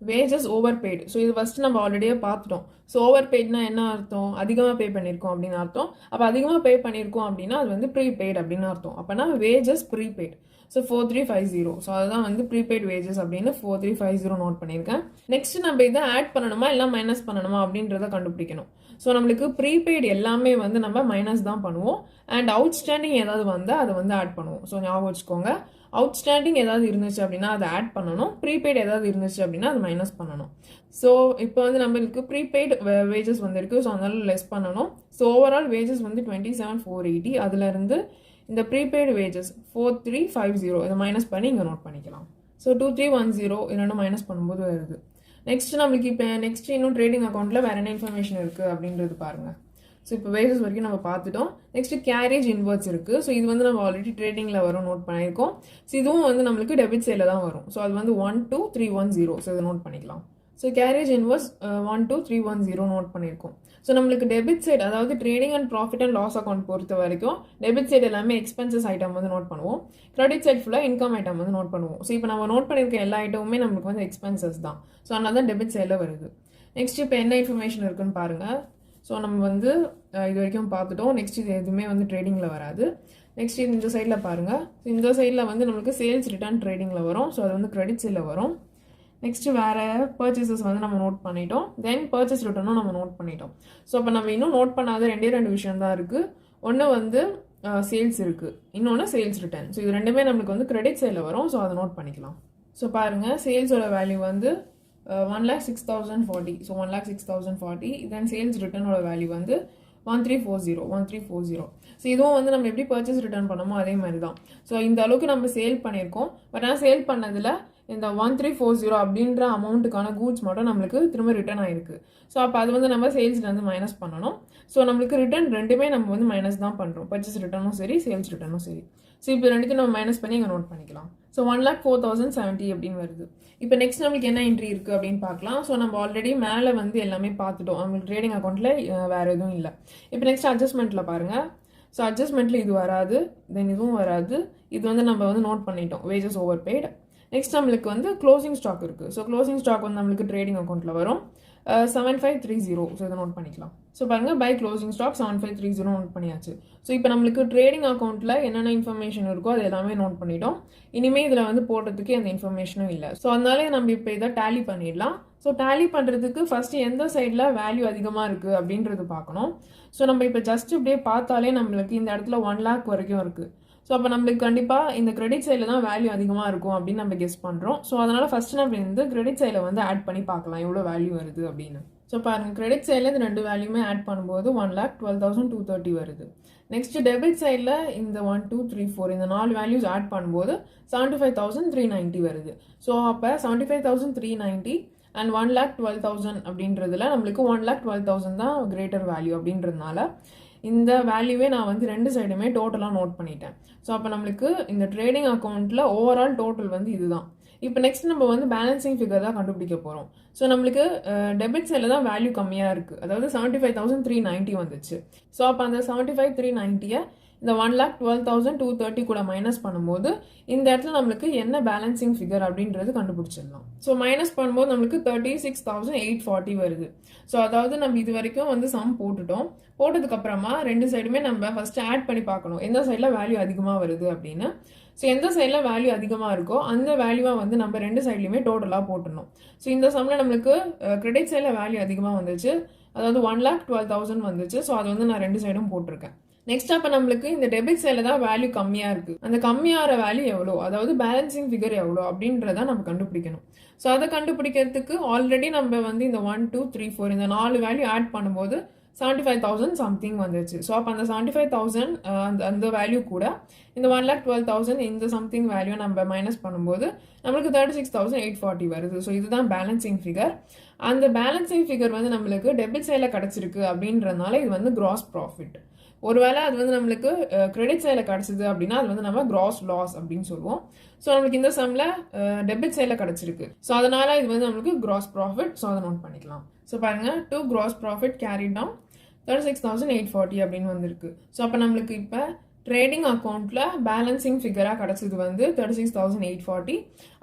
வேஜஸ் ஓவர் பெய்டு. ஸோ இது ஃபஸ்ட்டு நம்ம ஆல்ரெடியே பார்த்துட்டோம். ஸோ ஓவர் பெய்ட்னா என்ன அர்த்தம்? அதிகமாக பே பண்ணியிருக்கோம் அப்படின்னு அர்த்தம். அப்போ அதிகமாக பே பண்ணியிருக்கோம் அப்படின்னா அது வந்து ப்ரீபெய்டு அப்படின்னு அர்த்தம். அப்போனா வேஜஸ் ப்ரீபெய்டு. ஸோ 4350. ஸோ அதுதான் வந்து ப்ரீபெய்ட் வேஜஸ் அப்படின்னு 4350 நோட் பண்ணியிருக்கேன். நெக்ஸ்ட் நம்ம இதை ஆட் பண்ணணுமா இல்லை மைனஸ் பண்ணணுமா அப்படின்றத கண்டுபிடிக்கணும். ஸோ நம்மளுக்கு ப்ரீபெய்டு எல்லாமே வந்து நம்ம மைனஸ் தான் பண்ணுவோம். அண்ட் அவுட்ஸ்டாண்டிங் ஏதாவது வந்தால் அதை வந்து ஆட் பண்ணுவோம். ஸோ ஞாபகம் வச்சுக்கோங்க, அவுட்ஸ்டாண்டிங் ஏதாவது இருந்துச்சு அப்படின்னா அதை ஆட் பண்ணணும். ப்ரீபெய்டு ஏதாவது இருந்துச்சு அப்படின்னா அது மைனஸ் பண்ணணும். ஸோ இப்போ வந்து நம்மளுக்கு ப்ரீபெய்டு வேஜஸ் வந்துருக்கு. ஸோ அதனால லெஸ் பண்ணணும். ஸோ ஓவரால் வேஜஸ் வந்து 27,480. அதுலேருந்து இந்த ப்ரீபெய்டு வேஜஸ் 4350 இதை மைனஸ் பண்ணி இங்கே நோட் பண்ணிக்கலாம். ஸோ 2310 இதோட மைனஸ் பண்ணும்போது வருது. நெக்ஸ்ட் நம்மளுக்கு இப்போ நெக்ஸ்ட் இன்னும் ட்ரேடிங் அக்கௌண்ட்டில் வேறு என்ன இன்ஃபர்மேஷன் இருக்குது அப்படின்றது பாருங்கள். ஸோ இப்போ வேஜஸ் வரைக்கும் நம்ம பார்த்துட்டோம். நெக்ஸ்ட் கேரேஜ் இன்வெர்ட்ஸ் இருக்குது. ஸோ இது வந்து நம்ம ஆல்ரெடி ட்ரேடிங்கில் வரும் நோட் பண்ணியிருக்கோம். ஸோ இதுவும் வந்து நம்மளுக்கு டெபிட் சைடில் தான் வரும். ஸோ அது வந்து 12310. ஸோ இதை நோட் பண்ணிக்கலாம். ஸோ கேரேஜ் இன்வெர்ஸ் 12310 நோட் பண்ணியிருக்கோம். ஸோ நம்மளுக்கு டெபிட் சைடு, அதாவது trading and profit and loss account பொறுத்த வரைக்கும் டெபிட் சைடு எல்லாமே எக்ஸ்பென்சஸ் ஐட்டம் வந்து நோட் பண்ணுவோம். கிரெடிட் சைட் ஃபுல்லாக இன்கம் ஐட்டம் வந்து நோட் பண்ணுவோம். ஸோ இப்போ நம்ம நோட் பண்ணியிருக்க எல்லா ஐட்டமுமே நம்மளுக்கு வந்து எக்ஸ்பென்சஸ் தான். ஸோ அதனால தான் டெபிட் சைடில் வருது. நெக்ஸ்ட் இப்போ என்ன இன்ஃபர்மேஷன் இருக்குன்னு பாருங்கள். ஸோ நம்ம வந்து இது வரைக்கும் பார்த்துட்டோம். நெக்ஸ்ட் இது எதுவுமே வந்து ட்ரேடிங்கில் வராது. நெக்ஸ்ட் இந்த சைடில் பாருங்கள். இந்த சைடில் வந்து நம்மளுக்கு சேல்ஸ் ரிட்டர்ன் ட்ரேடிங்கில் வரும். ஸோ அது வந்து கிரெடிட் சைடில் வரும். நெக்ஸ்ட்டு வேறு பர்ச்சேசஸ் வந்து நம்ம நோட் பண்ணிட்டோம். தென் பர்ச்சேஸ் ரிட்டர்னும் நம்ம நோட் பண்ணிட்டோம். ஸோ அப்போ நம்ம இன்னும் நோட் பண்ணாத ரெண்டு விஷயம் தான் இருக்குது. ஒன்று வந்து சேல்ஸ் இருக்குது, இன்னொன்று சேல்ஸ் ரிட்டர்ன். ஸோ இது ரெண்டுமே நம்மளுக்கு வந்து கிரெடிட் சைடில் வரும். ஸோ அதை நோட் பண்ணிக்கலாம். ஸோ பாருங்கள், சேல்ஸோட வேல்யூ வந்து 1,06,040. ஸோ 1,06,040. தென் சேல்ஸ் ரிட்டர்னோட வேல்யூ வந்து 1340. ஸோ இதுவும் வந்து நம்ம எப்படி பர்ச்சேஸ் ரிட்டர்ன் பண்ணோமோ அதே மாதிரி தான். ஸோ இந்த அளவுக்கு நம்ம சேல் பண்ணியிருக்கோம். பட் ஆனால் சேல் பண்ணதில் இந்த 1340 அப்படின்ற அமௌண்ட்டுக்கான கூட்ஸ் மட்டும் நம்மளுக்கு திரும்ப ரிட்டர்ன் ஆயிருக்கு. ஸோ அப்போ அது வந்து நம்ம சேல்ஸ்லேருந்து மைனஸ் பண்ணணும். ஸோ நம்மளுக்கு ரிட்டர்ன் ரெண்டுமே நம்ம வந்து மைனஸ் தான் பண்ணுறோம். பர்ச்சேஸ் ரிட்டர்னும் சரி, சேல்ஸ் ரிட்டர்னும் சரி. ஸோ இப்போ ரெண்டுத்தையும் நம்ம மைனஸ் பண்ணி இங்கே நோட் பண்ணிக்கலாம். ஸோ 1,04,070 அப்படின்னு வருது. இப்போ நெக்ஸ்ட் நம்மளுக்கு என்ன என்ட்ரி இருக்குது அப்படின்னு பார்க்கலாம். ஸோ நம்ம ஆல்ரெடி மேலே வந்து எல்லாமே பார்த்துட்டோம். நம்மளுக்கு ட்ரேடிங் அக்கௌண்ட்டில் வேறு எதுவும் இல்லை. இப்போ நெக்ஸ்ட் அட்ஜஸ்ட்மெண்ட்டில் பாருங்கள். ஸோ அட்ஜஸ்ட்மெண்ட்டில் இது வராது, தென் இதுவும் வராது. இது வந்து நம்ம வந்து நோட் பண்ணிட்டோம், வேஜஸ் ஓவர் பெய்டு. நெக்ஸ்ட் நம்மளுக்கு வந்து க்ளோசிங் ஸ்டாக் இருக்குது. ஸோ க்ளோசிங் ஸ்டாக் வந்து நம்மளுக்கு ட்ரேடிங் அக்கௌண்ட்டில் வரும் 7530. ஸோ இதை நோட் பண்ணிக்கலாம். ஸோ பாருங்கள், பை க்ளோசிங் ஸ்டாக் 7530 நோட் பண்ணியாச்சு. ஸோ இப்போ நம்மளுக்கு ட்ரேடிங் அக்கௌண்ட்டில் என்னென்ன இன்ஃபர்மேஷன் இருக்கோ அது எல்லாமே நோட் பண்ணிட்டோம். இனிமேல் இதில் வந்து போடுறதுக்கு எந்த இன்ஃபர்மேஷனும் இல்லை. ஸோ அதனாலே நம்ம இப்போ இதை டேலி பண்ணிடலாம். ஸோ டேலி பண்ணுறதுக்கு ஃபஸ்ட்டு எந்த சைடில் வேல்யூ அதிகமாக இருக்குது அப்படின்றது பார்க்கணும். ஸோ நம்ம இப்போ ஜஸ்ட் இப்படியே பார்த்தாலே நம்மளுக்கு இந்த இடத்துல 1 lakh வரைக்கும் இருக்குது. ஸோ அப்போ நம்மளுக்கு கண்டிப்பாக இந்த கிரெடிட் சைடில் தான் வேல்யூ அதிகமாக இருக்கும் அப்படின்னு நம்ம கெஸ் பண்ணுறோம். ஸோ அதனால் ஃபஸ்ட்டு நம்ம இந்த கிரெடிட் சைடில் வந்து ஆட் பண்ணி பார்க்கலாம் எவ்வளோ வேல்யூ வருது அப்படின்னு. ஸோ பாருங்கள், கிரெடிட் சைடில் இந்த ரெண்டு வேல்யூமே ஆட் பண்ணும்போது 1,12,230 வருது. நெக்ஸ்ட் டெபிட் சைடில் இந்த 1 2 3 4 இந்த 4 வேல்யூஸ் ஆட் பண்ணும்போது 75,390 வருது. ஸோ அப்போ 75,390 அண்ட் 1,12,000 அப்படின்றதுல நம்மளுக்கு 1,12,000 தான் கிரேட்டர் வேல்யூ அப்படின்றதுனால இந்த வேல்யூவே நான் வந்து ரெண்டு சைடுமே டோட்டலாக நோட் பண்ணிட்டேன். ஸோ அப்போ நம்மளுக்கு இந்த ட்ரேடிங் அக்கௌண்ட்டில் ஓவரால் டோட்டல் வந்து இதுதான். இப்போ நெக்ஸ்ட் நம்ம வந்து பேலன்சிங் ஃபிகர் தான் கண்டுபிடிக்க போகிறோம். ஸோ நம்மளுக்கு டெபிட் சைடில் தான் வேல்யூ கம்மியாக இருக்குது, அதாவது 75,390 வந்துச்சு. ஸோ அப்போ அந்த 75,390 இந்த 1,12,230 கூட மைனஸ் பண்ணும்போது இந்த இடத்துல நம்மளுக்கு என்ன பேலன்சிங் ஃபிகர் அப்படின்றது கண்டுபிடிச்சிடலாம். ஸோ மைனஸ் பண்ணும்போது நம்மளுக்கு 36,840 வருது. ஸோ அதாவது நம்ம இது வரைக்கும் வந்து சம் போட்டுட்டோம். போட்டதுக்கப்புறமா ரெண்டு சைடுமே நம்ம ஃபஸ்ட்டு ஆட் பண்ணி பார்க்கணும் எந்த சைடில் வேல்யூ அதிகமாக வருது அப்படின்னு. ஸோ எந்த சைடில் வேல்யூ அதிகமாக இருக்கோ அந்த வேல்யூவை வந்து நம்ம ரெண்டு சைட்லையுமே டோட்டலாக போட்டுடணும். ஸோ இந்த சம்மில் நம்மளுக்கு கிரெடிட் சைடில் வேல்யூ அதிகமாக வந்துச்சு, அதாவது 1,12,000 வந்துச்சு. ஸோ அது வந்து நான் ரெண்டு சைடும் போட்டிருக்கேன். நெக்ஸ்ட் அப்போ நம்மளுக்கு இந்த டெபிட் சைடில் தான் வேல்யூ கம்மியாக இருக்குது. அந்த கம்மியாகிற வேல்யூ எவ்வளோ, அதாவது பேலன்சிங் ஃபிகர் எவ்வளோ அப்படின்றத நம்ம கண்டுபிடிக்கணும். ஸோ அதை கண்டுபிடிக்கிறதுக்கு ஆல்ரெடி நம்ம வந்து இந்த 1 2 3 4 இந்த 4 வேல்யூ ஆட் பண்ணும்போது 75,000 சம்திங் வந்துச்சு. ஸோ அப்போ அந்த 75,000 அந்த வேல்யூ கூட இந்த 1,12,000 இந்த சம்திங் வேல்யூ நம்ம மைனஸ் பண்ணும்போது நம்மளுக்கு 36,840 வருது. ஸோ இதுதான் பேலன்சிங் ஃபிகர். அந்த பேலன்சிங் ஃபிகர் வந்து நம்மளுக்கு டெபிட் சைடில் கிடச்சிருக்கு அப்படின்றதுனால இது வந்து கிராஸ் ப்ராஃபிட். ஒருவேளை அது வந்து நம்மளுக்கு கிரெடிட் சைடில் கிடச்சிது அப்படின்னா அது வந்து நம்ம கிராஸ் லாஸ் அப்படின்னு சொல்லுவோம். ஸோ நம்மளுக்கு இந்த சம்மில் டெபிட் சைடில் கிடச்சிருக்கு. ஸோ அதனால் இது வந்து நம்மளுக்கு கிராஸ் ப்ராஃபிட். ஸோ அதை நோட் பண்ணிக்கலாம். ஸோ பாருங்கள், to gross profit carried down 36,840 அப்படின்னு வந்திருக்கு. ஸோ அப்போ நம்மளுக்கு இப்போ ட்ரேடிங் அக்கௌண்ட்டில் பேலன்சிங் ஃபிகராக கிடச்சது வந்து 36,840.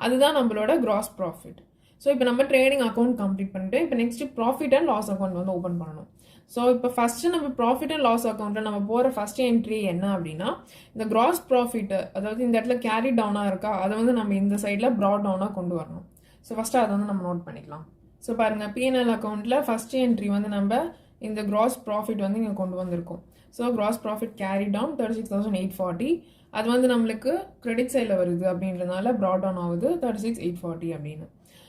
அதுதான் நம்மளோட கிராஸ் ப்ராஃபிட். ஸோ இப்போ நம்ம ட்ரேடிங் அக்கௌண்ட் கம்ப்ளீட் பண்ணிட்டு இப்போ next profit and loss account வந்து ஓப்பன் பண்ணணும். ஸோ இப்போ ஃபஸ்ட்டு நம்ம ப்ராஃபிட் அண்ட் லாஸ் அக்கௌண்ட்டில் நம்ம போகிற ஃபஸ்ட் என்ட்ரி என்ன அப்படின்னா இந்த கிராஸ் ப்ராஃபிட்டு, அதாவது இந்த இடத்துல கேரி டவுனாக இருக்கா அதை வந்து நம்ம இந்த சைடில் ப்ராட் டவுனாக கொண்டு வரணும். ஸோ ஃபஸ்ட்டு அதை வந்து நம்ம நோட் பண்ணிக்கலாம். ஸோ பாருங்கள், பிஎன்எல் அக்கௌண்ட்டில் ஃபஸ்ட் என்ட்ரி வந்து நம்ம இந்த கிராஸ் ப்ராஃபிட் வந்து இங்கே கொண்டு வந்திருக்கோம். So gross profit carry down 36,840. அது வந்து நம்மளுக்கு கிரெடிட் சைடில் வருது அப்படின்றதுனால ப்ராட் டவுன் ஆகுது 36,840 அப்படின்னு.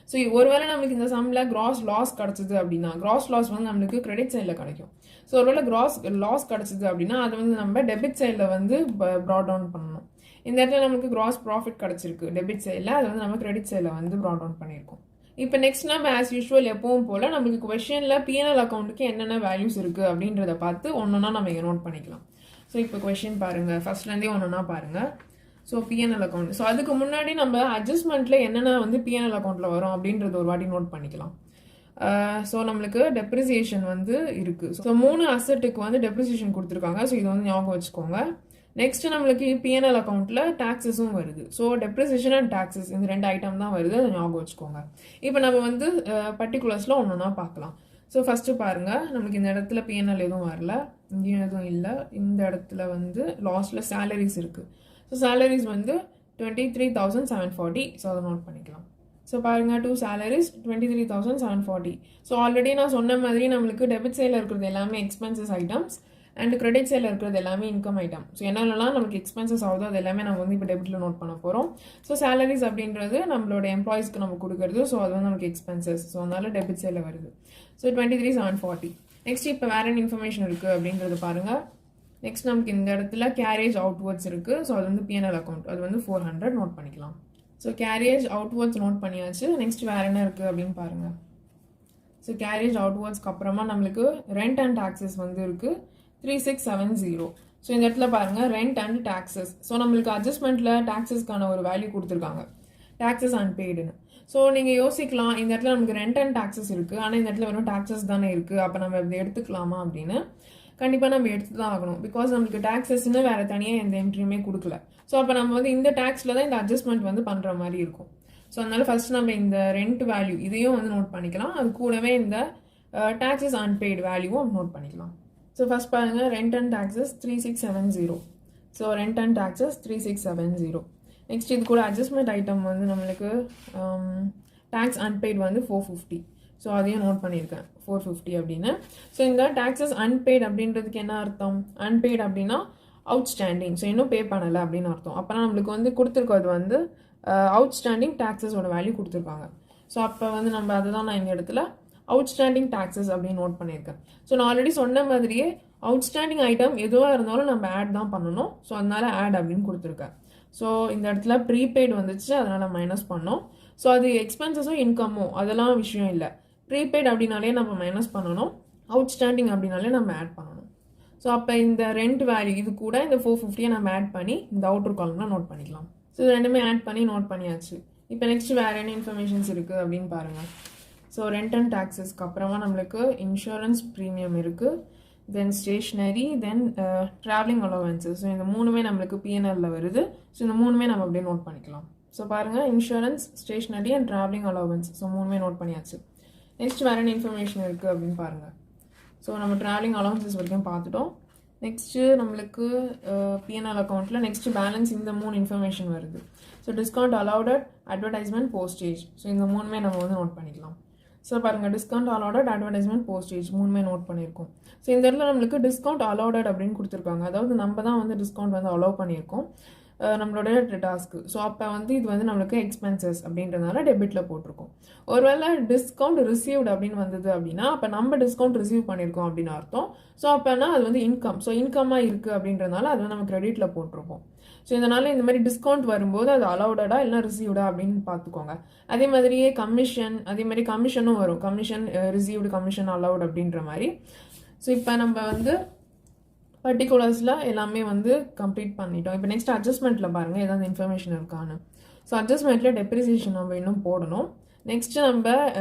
ஸோ ஒருவேளை நம்மளுக்கு இந்த சம்மில் கிராஸ் லாஸ் கிடச்சிது அப்படின்னா கிராஸ் லாஸ் வந்து நம்மளுக்கு கிரெடிட் சைடில் கிடைக்கும். ஸோ ஒருவேளை கிராஸ் லாஸ் கிடச்சிது அப்படின்னா அது வந்து நம்ம டெபிட் சைடில் வந்து ப்ராட் டவுன் பண்ணணும். இந்த இடத்துல நமக்கு கிராஸ் ப்ராஃபிட் கிடச்சிருக்கு டெபிட் சைடில், அது வந்து நம்ம கிரெடிட் சைடில் வந்து ப்ராட் டவுன் பண்ணியிருக்கோம். இப்போ நெக்ஸ்ட் நம்ம ஆஸ் யூஷுவல் எப்பவும் போல் நம்மளுக்கு கொஷனில் பிஎன்எல் அக்கௌண்ட்டுக்கு என்னென்ன வேல்யூஸ் இருக்குது அப்படின்றத பார்த்து ஒன்றா நம்ம இங்கே நோட் பண்ணிக்கலாம். ஸோ இப்போ கொஷின் பாருங்கள், ஃபர்ஸ்ட்லேருந்தே ஒன்றா பாருங்கள். So PNL account. ஸோ அதுக்கு முன்னாடி நம்ம அட்ஜஸ்ட்மெண்ட்டில் என்னென்ன வந்து பிஎன்எல் அக்கௌண்ட்டில் வரும் அப்படின்றத ஒரு வாட்டி நோட் பண்ணிக்கலாம். ஸோ நம்மளுக்கு டெப்ரிசியேஷன் வந்து இருக்குது. ஸோ 3 அசட்டுக்கு வந்து டெப்ரிசியேஷன் கொடுத்துருக்காங்க. ஸோ இது வந்து ஞாபகம் வச்சுக்கோங்க. நெக்ஸ்ட் நம்மளுக்கு பிஎன்எல் அக்கௌண்ட்டில் டாக்ஸஸும் வருது. ஸோ டெப்ரிசியேஷன் அண்ட் டாக்ஸஸ் இந்த 2 ஐட்டம் தான் வருது, அதை ஞாபகம் வச்சுக்கோங்க. இப்போ நம்ம வந்து பர்டிகுலர்ஸில் ஒன்றா பார்க்கலாம். ஸோ ஃபஸ்ட்டு பாருங்கள், நமக்கு இந்த இடத்துல பிஎன்எல் எதுவும் வரல, இங்கேயும் எதுவும் இல்லை. இந்த இடத்துல வந்து லாஸ்ட்டில் சேலரிஸ் இருக்குது. ஸோ சேலரிஸ் வந்து 23,740. ஸோ அதை நோட் பண்ணிக்கலாம். ஸோ பாருங்கள், 2 சேலரிஸ் 23,740. ஸோ ஆல்ரெடி நான் சொன்ன மாதிரி நம்மளுக்கு டெபிட் சைடில் இருக்கிறது எல்லாமே எக்ஸ்பென்சஸ் ஐட்டம்ஸ் அண்ட் கிரெடிட் சைடில் இருக்கிறது எல்லாமே இன்கம் ஐட்டம். ஸோ என்னென்னலாம் நமக்கு எக்ஸ்பென்சஸ் ஆகுதோ அது எல்லாமே நம்ம வந்து இப்போ டெபிட்டில் நோட் பண்ண போகிறோம். ஸோ சேலரிஸ் அப்படின்றது நம்மளோட எம்ப்ளாயிஸ்க்கு நம்ம கொடுக்குறது. ஸோ அது வந்து நமக்கு எக்ஸ்பென்சஸ். ஸோ அதனால டெபிட் சைடில் வருது. ஸோ 23,740. நெக்ஸ்ட் இப்போ வேறு என்ன இன்ஃபர்மேஷன் இருக்குது அப்படின்றது பாருங்கள். நெக்ஸ்ட் நமக்கு இந்த இடத்துல கேரேஜ் அவுட்வர்ட்ஸ் இருக்குது. ஸோ அது வந்து பிஎன்எல் அக்கௌண்ட், அது வந்து 400 நோட் பண்ணிக்கலாம். ஸோ கேரியேஜ் அவுட்வர்ட்ஸ் நோட் பண்ணியாச்சு. நெக்ஸ்ட் வேறு என்ன இருக்குது அப்படின்னு பாருங்கள். ஸோ கேரியேஜ் அவுட்வர்ட்ஸ்க்கு அப்புறமா நம்மளுக்கு ரெண்ட் அண்ட் டாக்ஸஸ் வந்து இருக்குது 3670. ஸோ இந்த இடத்துல பாருங்கள் ரெண்ட் அண்ட் டாக்ஸஸ். ஸோ நம்மளுக்கு அட்ஜஸ்ட்மெண்ட்டில் டாக்ஸஸ்க்கான ஒரு வேல்யூ கொடுத்துருக்காங்க, டாக்ஸஸ் அன்பெய்டுன்னு. ஸோ நீங்கள் யோசிக்கலாம், இந்த இடத்துல நமக்கு ரெண்ட் அண்ட் டாக்ஸஸ் இருக்குது, ஆனால் இந்த இடத்துல வெறும் டாக்ஸஸ் தானே இருக்குது, அப்போ நம்ம இப்படி எடுத்துக்கலாமா அப்படின்னு. கண்டிப்பாக நம்ம எடுத்து தான் ஆகணும். பிகாஸ் நம்மளுக்கு டாக்ஸஸ்ன்னு வேறு தனியாக எந்த என்ட்ரியுமே கொடுக்கல. ஸோ அப்போ நம்ம வந்து இந்த டாக்ஸில் தான் இந்த அட்ஜஸ்ட்மெண்ட் வந்து பண்ணுற மாதிரி இருக்கும். ஸோ அதனால ஃபர்ஸ்ட் நம்ம இந்த ரெண்ட் வேல்யூ இதையும் வந்து நோட் பண்ணிக்கலாம், அது கூடவே இந்த டாக்ஸஸ் அன்பெய்டு வேல்யூவும் நோட் பண்ணிக்கலாம். ஸோ ஃபர்ஸ்ட் பாருங்கள் rent and taxes 3670. So rent and taxes 3670. Next இது கூட அட்ஜஸ்ட்மெண்ட் ஐட்டம் வந்து நம்மளுக்கு டாக்ஸ் அன்பெய்டு வந்து 450. ஸோ அதையும் நோட் பண்ணியிருக்கேன் 450 அப்படின்னு. ஸோ இந்த டாக்ஸஸ் அன்பெய்டு அப்படின்றதுக்கு என்ன அர்த்தம்? அன்பெய்டு அப்படின்னா அவுட்ஸ்டாண்டிங், ஸோ இன்னும் பே பண்ணலை அப்படின்னு அர்த்தம். அப்போனா நம்மளுக்கு வந்து கொடுத்துருக்கிறது வந்து அவுட்ஸ்டாண்டிங் டாக்ஸஸோட வேல்யூ கொடுத்துருக்காங்க. ஸோ அப்போ வந்து நம்ம அதை தான் நான் இந்த இடத்துல அவுட்ஸ்டாண்டிங் டாக்ஸஸ் அப்படின்னு நோட் பண்ணியிருக்கேன். ஸோ நான் ஆல்ரெடி சொன்ன மாதிரியே அவுட்ஸ்டாண்டிங் ஐட்டம் எதுவாக இருந்தாலும் நம்ம ஆட் தான் பண்ணணும். ஸோ அதனால ஆட் அப்படின்னு கொடுத்துருக்கேன். ஸோ இந்த இடத்துல ப்ரீபெய்டு வந்துச்சு, அதனால் மைனஸ் பண்ணோம். ஸோ அது எக்ஸ்பென்சஸும் இன்கமும் அதெல்லாம் விஷயம் இல்லை. ப்ரீபெய்டு அப்படின்னாலே நம்ம மைனஸ் பண்ணணும், அவுட்ஸ்டாண்டிங் அப்படின்னாலே நம்ம ஆட் பண்ணணும். ஸோ அப்போ இந்த ரெண்ட் வேல்யூ இது கூட இந்த 450 நம்ம ஆட் பண்ணி இந்த அவுட்டர் காலம்லாம் நோட் பண்ணிக்கலாம். ஸோ இது ரெண்டுமே ஆட் பண்ணி நோட் பண்ணியாச்சு. இப்போ நெக்ஸ்ட் வேறு என்ன இன்ஃபர்மேஷன்ஸ் இருக்குது அப்படின்னு பாருங்கள். ஸோ ரெண்ட் அண்ட் டாக்ஸஸ்க்கு அப்புறமா நம்மளுக்கு இன்சூரன்ஸ் ப்ரீமியம் இருக்குது, தென் ஸ்டேஷ்னரி, தென் ட்ராவலிங் அலோவன்சஸ். ஸோ இந்த மூணுமே நம்மளுக்கு பிஎன்எல்ல வருது. ஸோ இந்த மூணுமே நம்ம அப்படியே நோட் பண்ணிக்கலாம். ஸோ பாருங்கள் insurance, stationery and travelling allowance. So மூணுமே நோட் பண்ணியாச்சு. நெக்ஸ்ட் வேறு என்ன இன்ஃபர்மேஷன் இருக்குது அப்படின்னு பாருங்கள். ஸோ நம்ம ட்ராவலிங் அலோவன்சஸ் வரைக்கும் பார்த்துட்டோம். நெக்ஸ்ட்டு நம்மளுக்கு பிஎன்எல் அக்கௌண்ட்டில் நெக்ஸ்ட்டு பேலன்ஸ் இந்த 3 இன்ஃபர்மேஷன் வருது. So discount allotted, advertisement, postage. So இந்த மூணுமே நம்ம வந்து நோட் பண்ணிக்கலாம். ஸோ பாருங்கள் டிஸ்கவுண்ட் அலௌடட், அட்வர்டைஸ்மெண்ட், போஸ்டேஜ் மூணுமே நோட் பண்ணியிருக்கோம். ஸோ இந்த இடத்துல நம்மளுக்கு டிஸ்கவுண்ட் அலௌடட் அப்படின்னு கொடுத்துருக்காங்க, அதாவது நம்ம தான் வந்து டிஸ்கவுண்ட் வந்து அலோவ் பண்ணியிருக்கோம் நம்மளோட டாஸ்க்கு. ஸோ அப்போ வந்து இது வந்து நம்மளுக்கு எக்ஸ்பென்சஸ் அப்படின்றதுனால டெபிட்டில் போட்டிருக்கோம். ஒருவேளை டிஸ்கவுண்ட் ரிசீவ்டு அப்படின்னு வந்தது அப்படின்னா அப்போ நம்ம டிஸ்கவுண்ட் ரிசீவ் பண்ணியிருக்கோம் அப்படின்னு அர்த்தம். ஸோ அப்போனா அது வந்து இன்கம், ஸோ இன்கமாக இருக்குது அப்படின்றதுனால அது வந்து நம்ம கிரெடிட்டில் போட்டிருப்போம். ஸோ இதனால் இந்த மாதிரி டிஸ்கவுண்ட் வரும்போது அது அலௌடடா இல்லை ரிசீவ்டா அப்படின்னு பார்த்துக்கோங்க. அதே மாதிரியே கமிஷன், அதே மாதிரி கமிஷனும் வரும், கமிஷன் ரிசீவ்டு, கமிஷன் அலௌட் அப்படின்ற மாதிரி. ஸோ இப்போ நம்ம வந்து பர்டிகுலர்ஸில் எல்லாமே வந்து கம்ப்ளீட் பண்ணிட்டோம். இப்போ நெக்ஸ்ட் அட்ஜஸ்ட்மெண்ட்டில் பாருங்கள் ஏதாவது இன்ஃபர்மேஷன் இருக்கான்னு. ஸோ அட்ஜஸ்ட்மெண்ட்டில் டெப்ரிசியேஷன் நம்ம இன்னும் போடணும். நெக்ஸ்ட்டு நம்ம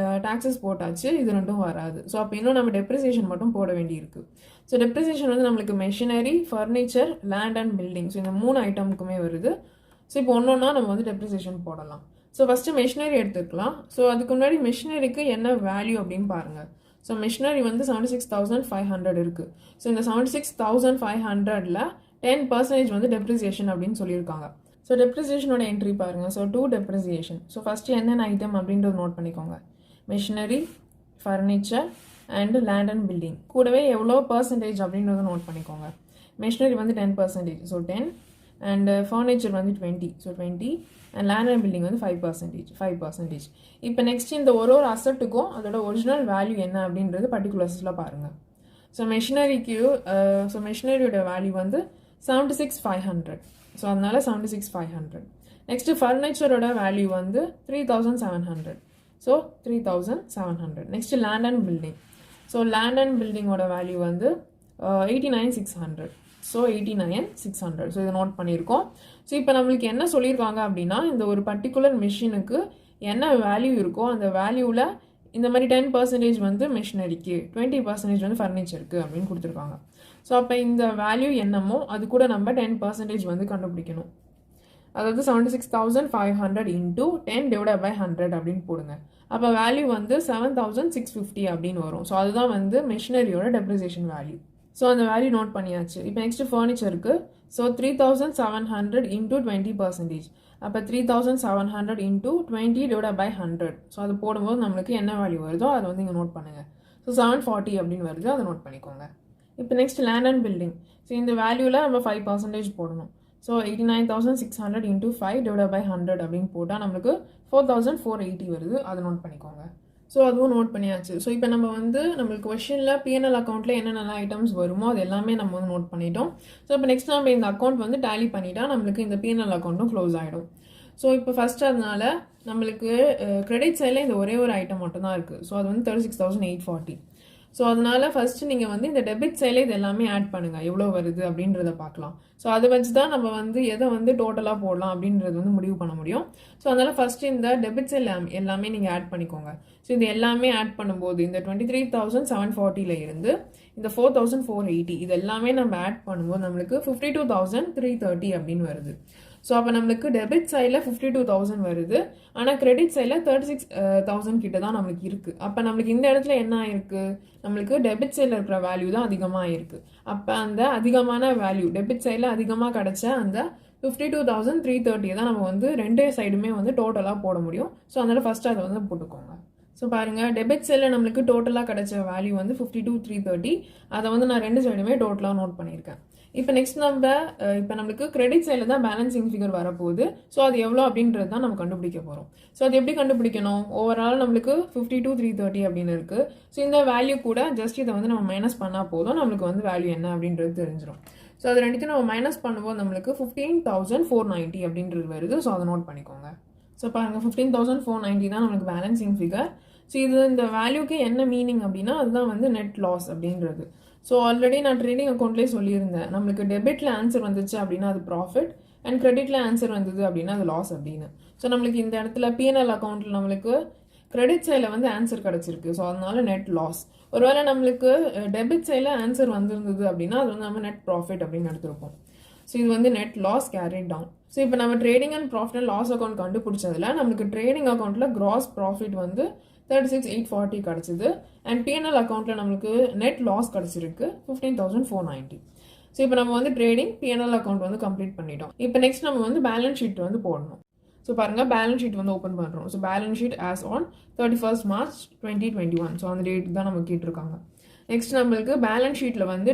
டாக்ஸஸ் போட்டாச்சு, இது ரெண்டும் வராது. ஸோ அப்போ இன்னும் நம்ம டெப்ரிசியேஷன் மட்டும் போட வேண்டியிருக்கு. ஸோ டெப்ரிசியேஷன் வந்து நம்மளுக்கு machinery, furniture, land and building. So இந்த 3 ஐட்டமுக்குமே வருது. ஸோ இப்போ ஒன்றா நம்ம வந்து டெப்ரிசியேஷன் போடலாம். ஸோ ஃபஸ்ட்டு மெஷினரி எடுத்துக்கலாம். ஸோ அதுக்கு முன்னாடி மெஷினரிக்கு என்ன வேல்யூ அப்படின்னு பாருங்கள். ஸோ மெஷினரி வந்து 76,500 இருக்குது. ஸோ இந்த 76,500ல் 10% வந்து டெப்ரிசியேஷன் அப்படின்னு சொல்லியிருக்காங்க. ஸோ டெப்ரிசியேஷனோட என்ட்ரி பாருங்கள். So to depreciation. So first என்னென்ன ஐட்டம் அப்படின்றது நோட் பண்ணிக்கோங்க. Machinery, furniture and land and building. கூடவே எவ்வளோ பர்சன்டேஜ் அப்படின்றத நோட் பண்ணிக்கோங்க. மெஷினரி வந்து 10%, ஸோ 10. அண்ட் ஃபர்னிச்சர் வந்து 20, so 20. And land and building வந்து 5%. இப்போ நெக்ஸ்ட் இந்த ஒரு அசட்டுக்கும் அதோட ஒரிஜினல் வேல்யூ என்ன அப்படின்றது பர்டிகுலர்ஸில் பாருங்கள். ஸோ மெஷினரியோட வேல்யூ வந்து 76,500. ஸோ அதனால 76,500. நெக்ஸ்ட்டு ஃபர்னிச்சரோட வேல்யூ வந்து 3,700. So 3,700. Next land and building. So land and பில்டிங்கோட வேல்யூ வந்து 89,600. ஸோ 89,600. ஸோ இதை நோட் பண்ணியிருக்கோம். ஸோ இப்போ நம்மளுக்கு என்ன சொல்லியிருக்காங்க அப்படின்னா இந்த ஒரு பர்டிகுலர் மிஷினுக்கு என்ன வேல்யூ இருக்கோ அந்த வேல்யூவில் இந்த மாதிரி 10% வந்து மிஷினரிக்கு, 20% வந்து ஃபர்னிச்சருக்கு அப்படின்னு கொடுத்துருக்காங்க. ஸோ அப்போ இந்த வேல்யூ என்னமோ அது கூட நம்ம 10% வந்து கண்டுபிடிக்கணும். அதாவது 76,500 இன்டூ 10/100 அப்படின்னு போடுங்க. அப்போ வேல்யூ வந்து 7,650 அப்படின்னு வரும். ஸோ அதுதான் வந்து மெஷினரியோட டெப்ரிசியேஷன் வேல்யூ. ஸோ அந்த வேல்யூ நோட் பண்ணியாச்சு. இப்போ நெக்ஸ்ட்டு ஃபர்னிச்சருக்கு. So 3,700 into 20%. அப்போ 3,700 இன்டூ 20/100. ஸோ அது போடும்போது நம்மளுக்கு என்ன வேல்யூ வருதோ அதை வந்து இங்கே நோட் பண்ணுங்கள். ஸோ 740 அப்படின்னு வருது, அதை நோட் பண்ணிக்கோங்க. இப்போ next land and building. So இந்த வேல்யூவில் நம்ம 5% போடணும். ஸோ 89,600 இன்டூ 5/100 அப்படின்னு போட்டால் நம்மளுக்கு 4,480 வருது, அதை நோட் பண்ணிக்கோங்க. ஸோ அதுவும் நோட் பண்ணியாச்சு. ஸோ இப்போ நம்ம வந்து நம்மளுக்கு கொஷனில் பிஎன்எல் அக்கௌண்ட்டில் என்னென்ன ஐட்டம்ஸ் வருமோ அது எல்லாமே நம்ம வந்து நோட் பண்ணிட்டோம். ஸோ இப்போ நெக்ஸ்ட் நம்ம இந்த அக்கௌண்ட் வந்து டேலி பண்ணிட்டா நம்மளுக்கு இந்த பிஎன்எல் அக்கௌண்ட்டும் க்ளோஸ் ஆகிடும். ஸோ இப்போ ஃபர்ஸ்ட் அதனால நம்மளுக்கு கிரெடிட் சைடில் இந்த ஒரே ஒரு ஐட்டம் மட்டும் தான் இருக்குது. ஸோ அது வந்து 36,840. ஸோ அதனால ஃபர்ஸ்ட் நீங்கள் வந்து இந்த டெபிட் சைடில் இது எல்லாமே ஆட் பண்ணுங்கள், எவ்வளோ வருது அப்படின்றத பார்க்கலாம். ஸோ அதை வச்சு தான் நம்ம வந்து எதை வந்து டோட்டலாக போடலாம் அப்படின்றது வந்து முடிவு பண்ண முடியும். ஸோ அதனால ஃபர்ஸ்ட் இந்த டெபிட் சைடில் எல்லாமே நீங்கள் ஆட் பண்ணிக்கோங்க. ஸோ இது எல்லாமே ஆட் பண்ணும்போது இந்த 23,740 இருந்து இந்த 4,480 இது எல்லாமே நம்ம ஆட் பண்ணும்போது நம்மளுக்கு 52,330 அப்படின்னு வருது. ஸோ அப்போ நம்மளுக்கு டெபிட் சைடில் 52,000 வருது, ஆனால் கிரெடிட் சைடில் 36,000 கிட்ட தான் நம்மளுக்கு இருக்குது. அப்போ நம்மளுக்கு இந்த இடத்துல என்ன ஆயிருக்கு, நம்மளுக்கு டெபிட் சைடில் இருக்கிற வேல்யூ தான் அதிகமாக இருக்குது. அப்போ அந்த அதிகமான வேல்யூ டெபிட் சைடில் அதிகமாக கிடைச்ச அந்த 52,330 தான் நம்ம வந்து ரெண்டு சைடுமே வந்து டோட்டலாக போட முடியும். ஸோ அதனால ஃபர்ஸ்ட் அதை வந்து போட்டுக்கோங்க. ஸோ பாருங்கள், டெபிட் சைடில் நம்மளுக்கு டோட்டலாக கிடைச்ச வேல்யூ வந்து 52,330. அதை வந்து நான் ரெண்டு சைடுமே டோட்டலாக நோட் பண்ணியிருக்கேன். இப்போ நெக்ஸ்ட் இப்போ நம்மளுக்கு கிரெடிட் சைடில் தான் பேலன்சிங் ஃபிகர் வரப்போகுது. ஸோ அது எவ்வளோ அப்படின்றது தான் நம்ம கண்டுபிடிக்க போகிறோம். ஸோ அது எப்படி கண்டுபிடிக்கணும், ஓவரால் நம்மளுக்கு 52,330 அப்படின்னு இருக்குது. ஸோ இந்த வேல்யூ கூட ஜஸ்ட் இதை வந்து நம்ம மைனஸ் பண்ணால் போதும், நம்மளுக்கு வந்து வேல்யூ என்ன அப்படின்றது தெரிஞ்சிடும். ஸோ அது ரெண்டுத்தையும் நம்ம மைனஸ் பண்ணும்போது நம்மளுக்கு 15,490 அப்படின்றது வருது. ஸோ அதை நோட் பண்ணிக்கோங்க. ஸோ பாருங்கள், 15,490 தான் நம்மளுக்கு பேலன்சிங் ஃபிகர். ஸோ இது இந்த வேல்யூக்கு என்ன மீனிங் அப்படின்னா அதுதான் வந்து நெட் லாஸ் அப்படின்றது. ஸோ ஆல்ரெடி நான் ட்ரேடிங் அக்கௌண்ட்லேயே சொல்லியிருந்தேன், நம்மளுக்கு டெபிட்டில் ஆன்சர் வந்துச்சு அப்படின்னா அது ப்ராஃபிட், அண்ட் கிரெடிட்டில் ஆன்சர் வந்தது அப்படின்னா அது லாஸ் அப்படின்னு. ஸோ நம்மளுக்கு இந்த இடத்துல பிஎன்எல் அக்கௌண்ட்டில் நம்மளுக்கு கிரெடிட் சைடில் வந்து ஆன்சர் கிடச்சிருக்கு. ஸோ அதனால நெட் லாஸ். ஒருவேளை நம்மளுக்கு டெபிட் சைடில் ஆன்சர் வந்திருந்தது அப்படின்னா அது வந்து நம்ம நெட் ப்ராஃபிட் அப்படின்னு எடுத்திருப்போம். ஸோ இது வந்து net loss carried down. So இப்போ நம்ம trading and profit and loss account கண்டுபிடிச்சதுல நம்மளுக்கு ட்ரேடிங் அக்கௌண்ட்டில் கிராஸ் ப்ராஃபிட் வந்து 36,840 கிடச்சிது, அண்ட் பிஎன்எல் அக்கௌண்ட்டில் நம்மளுக்கு நெட் லாஸ் கிடச்சிருக்கு 15,490. ஸோ இப்போ நம்ம வந்து ட்ரேடிங் பிஎன்எல் அக்கௌண்ட் வந்து கம்ப்ளீட் பண்ணிட்டோம். இப்போ நெக்ஸ்ட் நம்ம வந்து பேலன்ஸ் ஷீட் வந்து போடணும். ஸோ பாருங்கள், பேலன்ஸ் ஷீட் வந்து ஓப்பன் பண்ணுறோம். So balance sheet as on 31st March 2021. So அந்த டேட் தான் நம்ம கேட்டிருக்காங்க. நெக்ஸ்ட் நம்மளுக்கு பேலன்ஸ் ஷீட்டில் வந்து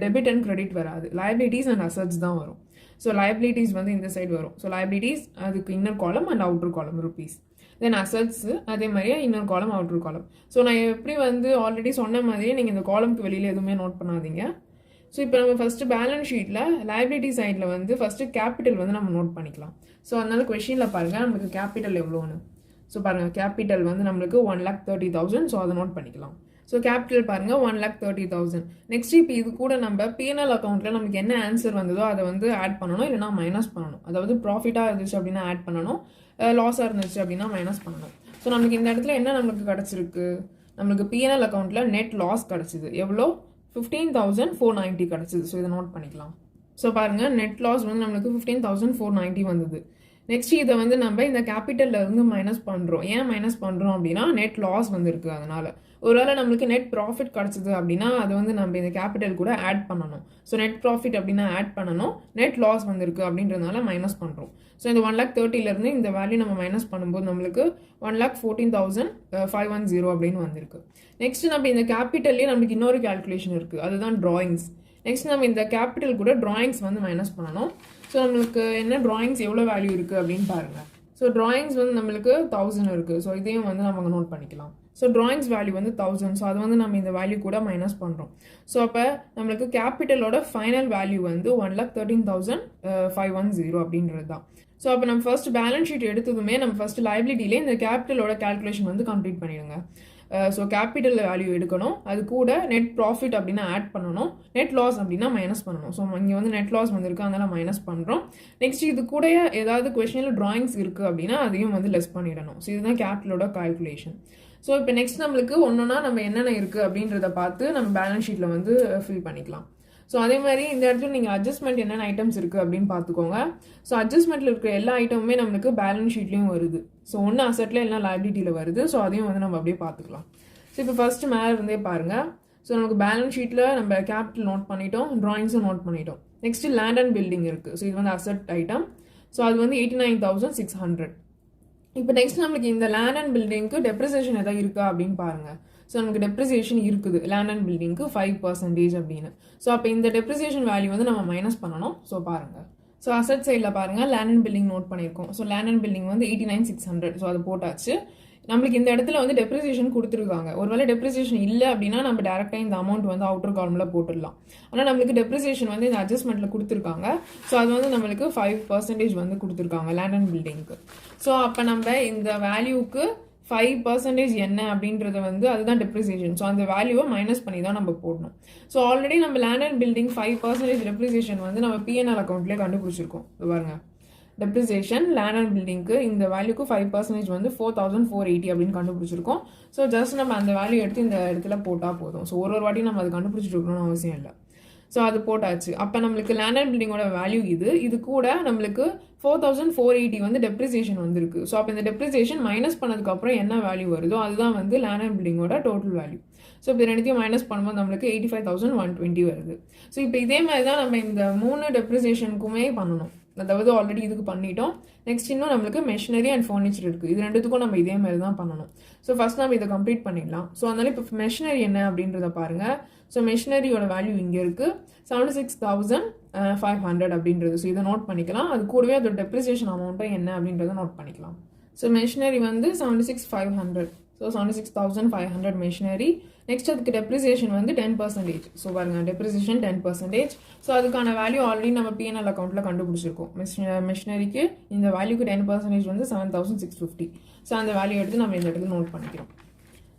டெபிட் அண்ட் கிரெடிட் வராது, லயபிலிட்டிஸ் அண்ட் அசட்ஸ் தான் வரும். ஸோ லயபிலிட்டிஸ் வந்து இந்த சைடு வரும். ஸோ லயபிலிட்டிஸ் அதுக்கு இன்னர் காலம் அண்ட் அவுட்டர் காலம் ருபீஸ். தென் அசட்ஸ் அதே மாதிரியே இன்னொரு காலம் அவுட்டர் காலம். ஸோ நான் எப்படி வந்து ஆல்ரெடி சொன்ன மாதிரியே நீங்கள் இந்த காலம்க்கு வெளியில் எதுவுமே நோட் பண்ணாதீங்க. ஸோ இப்போ நம்ம ஃபஸ்ட்டு பேலன்ஸ் ஷீட்டில் லயபிலிட்டி சைடில் வந்து ஃபஸ்ட்டு கேபிட்டல் வந்து நம்ம நோட் பண்ணிக்கலாம். ஸோ அதனால கொஷினில் பாருங்கள் நம்மளுக்கு கேபிட்டல் எவ்வளோன்னு. ஸோ பாருங்கள், கேபிட்டல் வந்து நம்மளுக்கு 1,30,000. ஸோ அதை நோட் பண்ணிக்கலாம். ஸோ கேபிட்டல் பாருங்கள் 1,30,000. நெக்ஸ்ட் இப்போ இது கூட நம்ம பிஎன்எல் அக்கௌண்ட்டில் நமக்கு என்ன ஆன்சர் வந்ததோ அதை வந்து ஆட் பண்ணணும், இல்லைனா மைனஸ் பண்ணணும். அதாவது ப்ராஃபிட்டாக இருந்துச்சு அப்படின்னா ஆட் பண்ணணும், லாஸாக இருந்துச்சு அப்படின்னா மைனஸ் பண்ணணும். ஸோ நம்மளுக்கு இந்த இடத்துல என்ன நம்மளுக்கு கிடச்சிருக்கு, நம்மளுக்கு பிஎன்எல் அக்கௌண்ட்டில் நெட் லாஸ் கிடச்சிது. எவ்வளோ, 15,490 கிடச்சிது. ஸோ இதை நோட் பண்ணிக்கலாம். ஸோ பாருங்கள், நெட் லாஸ் வந்து நம்மளுக்கு 15,490 வந்தது. நெக்ஸ்ட் இதை வந்து நம்ம இந்த கேபிட்டலில் இருந்து மைனஸ் பண்ணுறோம். ஏன் மைனஸ் பண்ணுறோம் அப்படின்னா நெட் லாஸ் வந்துருக்கு. அதனால் ஒருவேளை நம்மளுக்கு நெட் ப்ராஃபிட் கிடச்சிது அப்படின்னா அது வந்து நம்ம இந்த கேபிட்டல் கூட ஆட் பண்ணணும். ஸோ நெட் ப்ராஃபிட் அப்படின்னா ஆட் பண்ணணும், நெட் லாஸ் வந்திருக்கு அப்படின்றதுனால மைனஸ் பண்ணுறோம். ஸோ இந்த 1,30,000 இந்த வேல்யூ நம்ம மைனஸ் பண்ணும்போது நம்மளுக்கு 1,14,510 அப்படின்னு வந்திருக்கு. நெக்ஸ்ட் நம்ம இந்த கேபிட்டல்லே நம்மளுக்கு இன்னொரு கேல்குலேஷன் இருக்குது, அதுதான் ட்ராயிங்ஸ். நெக்ஸ்ட் நம்ம இந்த கேபிட்டல் கூட ட்ராயிங்ஸ் வந்து மைனஸ் பண்ணணும். ஸோ நம்மளுக்கு என்ன ட்ராயிங்ஸ் எவ்வளோ வேல்யூ இருக்குது அப்படின்னு பாருங்கள். ஸோ ட்ராயிங்ஸ் வந்து நம்மளுக்கு 1000 இருக்குது. ஸோ இதையும் வந்து நம்ம நோட் பண்ணிக்கலாம். ஸோ ட்ராயிங்ஸ் வேல்யூ வந்து 1000. ஸோ அது வந்து நம்ம இந்த வேல்யூ கூட மைனஸ் பண்ணுறோம். ஸோ அப்போ நம்மளுக்கு கேபிட்டலோட ஃபைனல் வேல்யூ வந்து 1,13,510 அப்படின்றது தான். ஸோ அப்போ நம்ம ஃபர்ஸ்ட் பேலன்ஸ் ஷீட் எடுத்ததுமே நம்ம ஃபர்ஸ்ட் லைபிலிட்டிலே இந்த கேபிட்டலோட கேல்குலேஷன் வந்து கம்ப்ளீட் பண்ணிடுங்க. ஸோ கேபிட்டல் வேல்யூ எடுக்கணும், அது கூட நெட் ப்ராஃபிட் அப்படின்னா ஆட் பண்ணணும், நெட் லாஸ் அப்படின்னா மைனஸ் பண்ணணும். ஸோ இங்கே வந்து நெட் லாஸ் வந்திருக்கு, அதனால மைனஸ் பண்ணுறோம். நெக்ஸ்ட் இது கூட ஏதாவது கொஸ்டினில் ட்ராயிங்ஸ் இருக்குது அப்படின்னா அதையும் வந்து லெஸ் பண்ணிடணும். ஸோ இதுதான் கேபிட்டலோட கால்குலேஷன். ஸோ இப்போ நெக்ஸ்ட் நம்மளுக்கு ஒன்றுனா நம்ம என்னென்ன இருக்குது அப்படின்றத பார்த்து நம்ம பேலன்ஸ் ஷீட்டில் வந்து ஃபில் பண்ணிக்கலாம். ஸோ அதே மாதிரி இந்த இடத்துல நீங்கள் அட்ஜஸ்ட்மெண்ட் என்னென்ன ஐட்டம்ஸ் இருக்குது அப்படின்னு பார்த்துக்கோங்க. ஸோ அட்ஜஸ்ட்மெண்ட்டில் இருக்கிற எல்லா ஐட்டமுமே நம்மளுக்கு பேலன்ஸ் ஷீட்லேயும் வருது. ஸோ ஒன்று அசட்டில் எல்லாம் லைபிலிட்டியில் வருது. ஸோ அதையும் வந்து நம்ம அப்படியே பார்த்துக்கலாம். ஸோ இப்போ ஃபஸ்ட்டு மேலே இருந்தே பாருங்கள். ஸோ நமக்கு பேலன்ஸ் ஷீட்டில் நம்ம கேபிட்டல் நோட் பண்ணிட்டோம், ட்ராயிங்ஸும் நோட் பண்ணிட்டோம். நெக்ஸ்ட்டு லேண்ட் அண்ட் பில்டிங் இருக்குது. ஸோ இது வந்து அசட் ஐட்டம். ஸோ அது வந்து 89,600. இப்போ நெக்ஸ்ட் நம்மளுக்கு இந்த லேண்ட் அண்ட் பில்டிங்க்கு டெப்ரிசியேஷன் எதாவது இருக்கா அப்படின்னு பாருங்கள். ஸோ நமக்கு டெப்ரிசியேஷன் இருக்குது லேண்ட் அண்ட் பில்டிங்க்கு 5% அப்படின்னு. ஸோ அப்போ இந்த டெப்ரிசியேஷன் வேல்யூ வந்து நம்ம மைனஸ் பண்ணணும். ஸோ பாருங்கள், ஸோ அசட் சைடில் பாருங்கள் லேண்ட் அண்ட் பில்டிங் நோட் பண்ணியிருக்கோம். ஸோ லேண்ட் அண்ட் பில்டிங் வந்து 89,600. ஸோ அது போட்டாச்சு. நம்மளுக்கு இந்த இடத்துல வந்து டெப்ரிசியேஷன் கொடுத்துருக்காங்க. ஒருவேளை டெப்ரிசியேஷன் இல்லை அப்படின்னா நம்ம டேரெக்டாக இந்த அமௌண்ட் வந்து அவுட்டர் காலமில் போட்டுடலாம். ஆனால் நம்மளுக்கு டெப்ரிசியேஷன் வந்து இந்த அட்ஜஸ்ட்மெண்ட்டில் கொடுத்துருக்காங்க. ஸோ அது வந்து நம்மளுக்கு 5% வந்து கொடுத்துருக்காங்க லேண்ட் அண்ட் பில்டிங்க்கு. ஸோ அப்போ நம்ம இந்த வேல்யூக்கு 5% என்ன அப்படின்றத வந்து அதுதான் டெப்ரிசியேஷன். ஸோ அந்த வேல்யூவை மைனஸ் பண்ணி தான் நம்ம போடணும். ஸோ ஆல்ரெடி நம்ம லேண்ட் அண்ட் பில்டிங் 5% டெப்ரிசியேஷன் வந்து நம்ம பிஎன்எல் அக்கௌண்ட்லேயே கண்டுபிடிச்சிருக்கோம். பாருங்க, டெப்ரிசியேஷன் லேண்ட் அண்ட் பில்டிங்க்கு இந்த வேல்யூக்கு 5% வந்து 4480 அப்படின்னு கண்டுபிடிச்சிருக்கோம். ஸோ ஜஸ்ட் நம்ம அந்த வேல்யூ எடுத்து இந்த இடத்துல போட்டால் போதும். ஸோ ஒரு வாட்டியும் நம்ம அது கண்டுபிடிச்சிட்டு இருக்கணும்னு அவசியம் இல்லை. ஸோ அது போட்டாச்சு. அப்போ நம்மளுக்கு லேண்ட் அண்ட் பில்டிங்கோட வேல்யூ இது கூட நம்மளுக்கு 4480 வந்து டெப்ரிசியேஷன் வந்துருக்கு. ஸோ அப்போ இந்த டெப்ரிசியேஷன் மைனஸ் பண்ணதுக்கப்புறம் என்ன வேல்யூ வருதோ அதுதான் வந்து லேண்ட் அண்ட் பில்டிங்கோட டோட்டல் வேல்யூ. ஸோ இப்போ ரெண்டுத்தையும் மைனஸ் பண்ணும்போது நம்மளுக்கு 85,120 வருது. ஸோ இப்போ இதே மாதிரி தான் நம்ம இந்த 3 டெப்ரிசியேஷனுக்குமே பண்ணணும். அதாவது ஆல்ரெடி இதுக்கு பண்ணிட்டோம். நெக்ஸ்ட் இன்னும் நம்மளுக்கு மெஷினரி அண்ட் ஃபர்னிச்சர் இருக்குது. இது ரெண்டுத்துக்கும் நம்ம இதே மாதிரி தான் பண்ணணும். ஸோ ஃபர்ஸ்ட் நம்ம இதை கம்ப்ளீட் பண்ணிடலாம். ஸோ அதனால இப்போ மெஷினரி என்ன அப்படின்றத பாருங்கள். ஸோ மெஷினரியோட வேல்யூ இங்கே இருக்குது 76,500 அப்படின்றது. ஸோ இதை நோட் பண்ணிக்கலாம். அது கூடவே அதோட டெப்ரிசியேஷன் அமௌண்ட்டும் என்ன அப்படின்றத நோட் பண்ணிக்கலாம். ஸோ மெஷினரி வந்து 76,500. So 76,500 machinery. நெக்ஸ்ட் அதுக்கு டெப்ரிசியேஷன் வந்து 10%. ஸோ பாருங்க, டெப்ரிசியேஷன் 10%. ஸோ அதுக்கான வேல்யூ ஆல்ரெடி நம்ம பிஎன்எல் அக்கௌண்ட்டில் கண்டுபிடிச்சிருக்கோம். மெஷினரிக்கு இந்த வேல்யூக்கு 10% வந்து 7,650. ஸோ அந்த வேல்யூ எடுத்து நம்ம இந்த இடத்துல நோட் பண்ணிக்கிறோம்.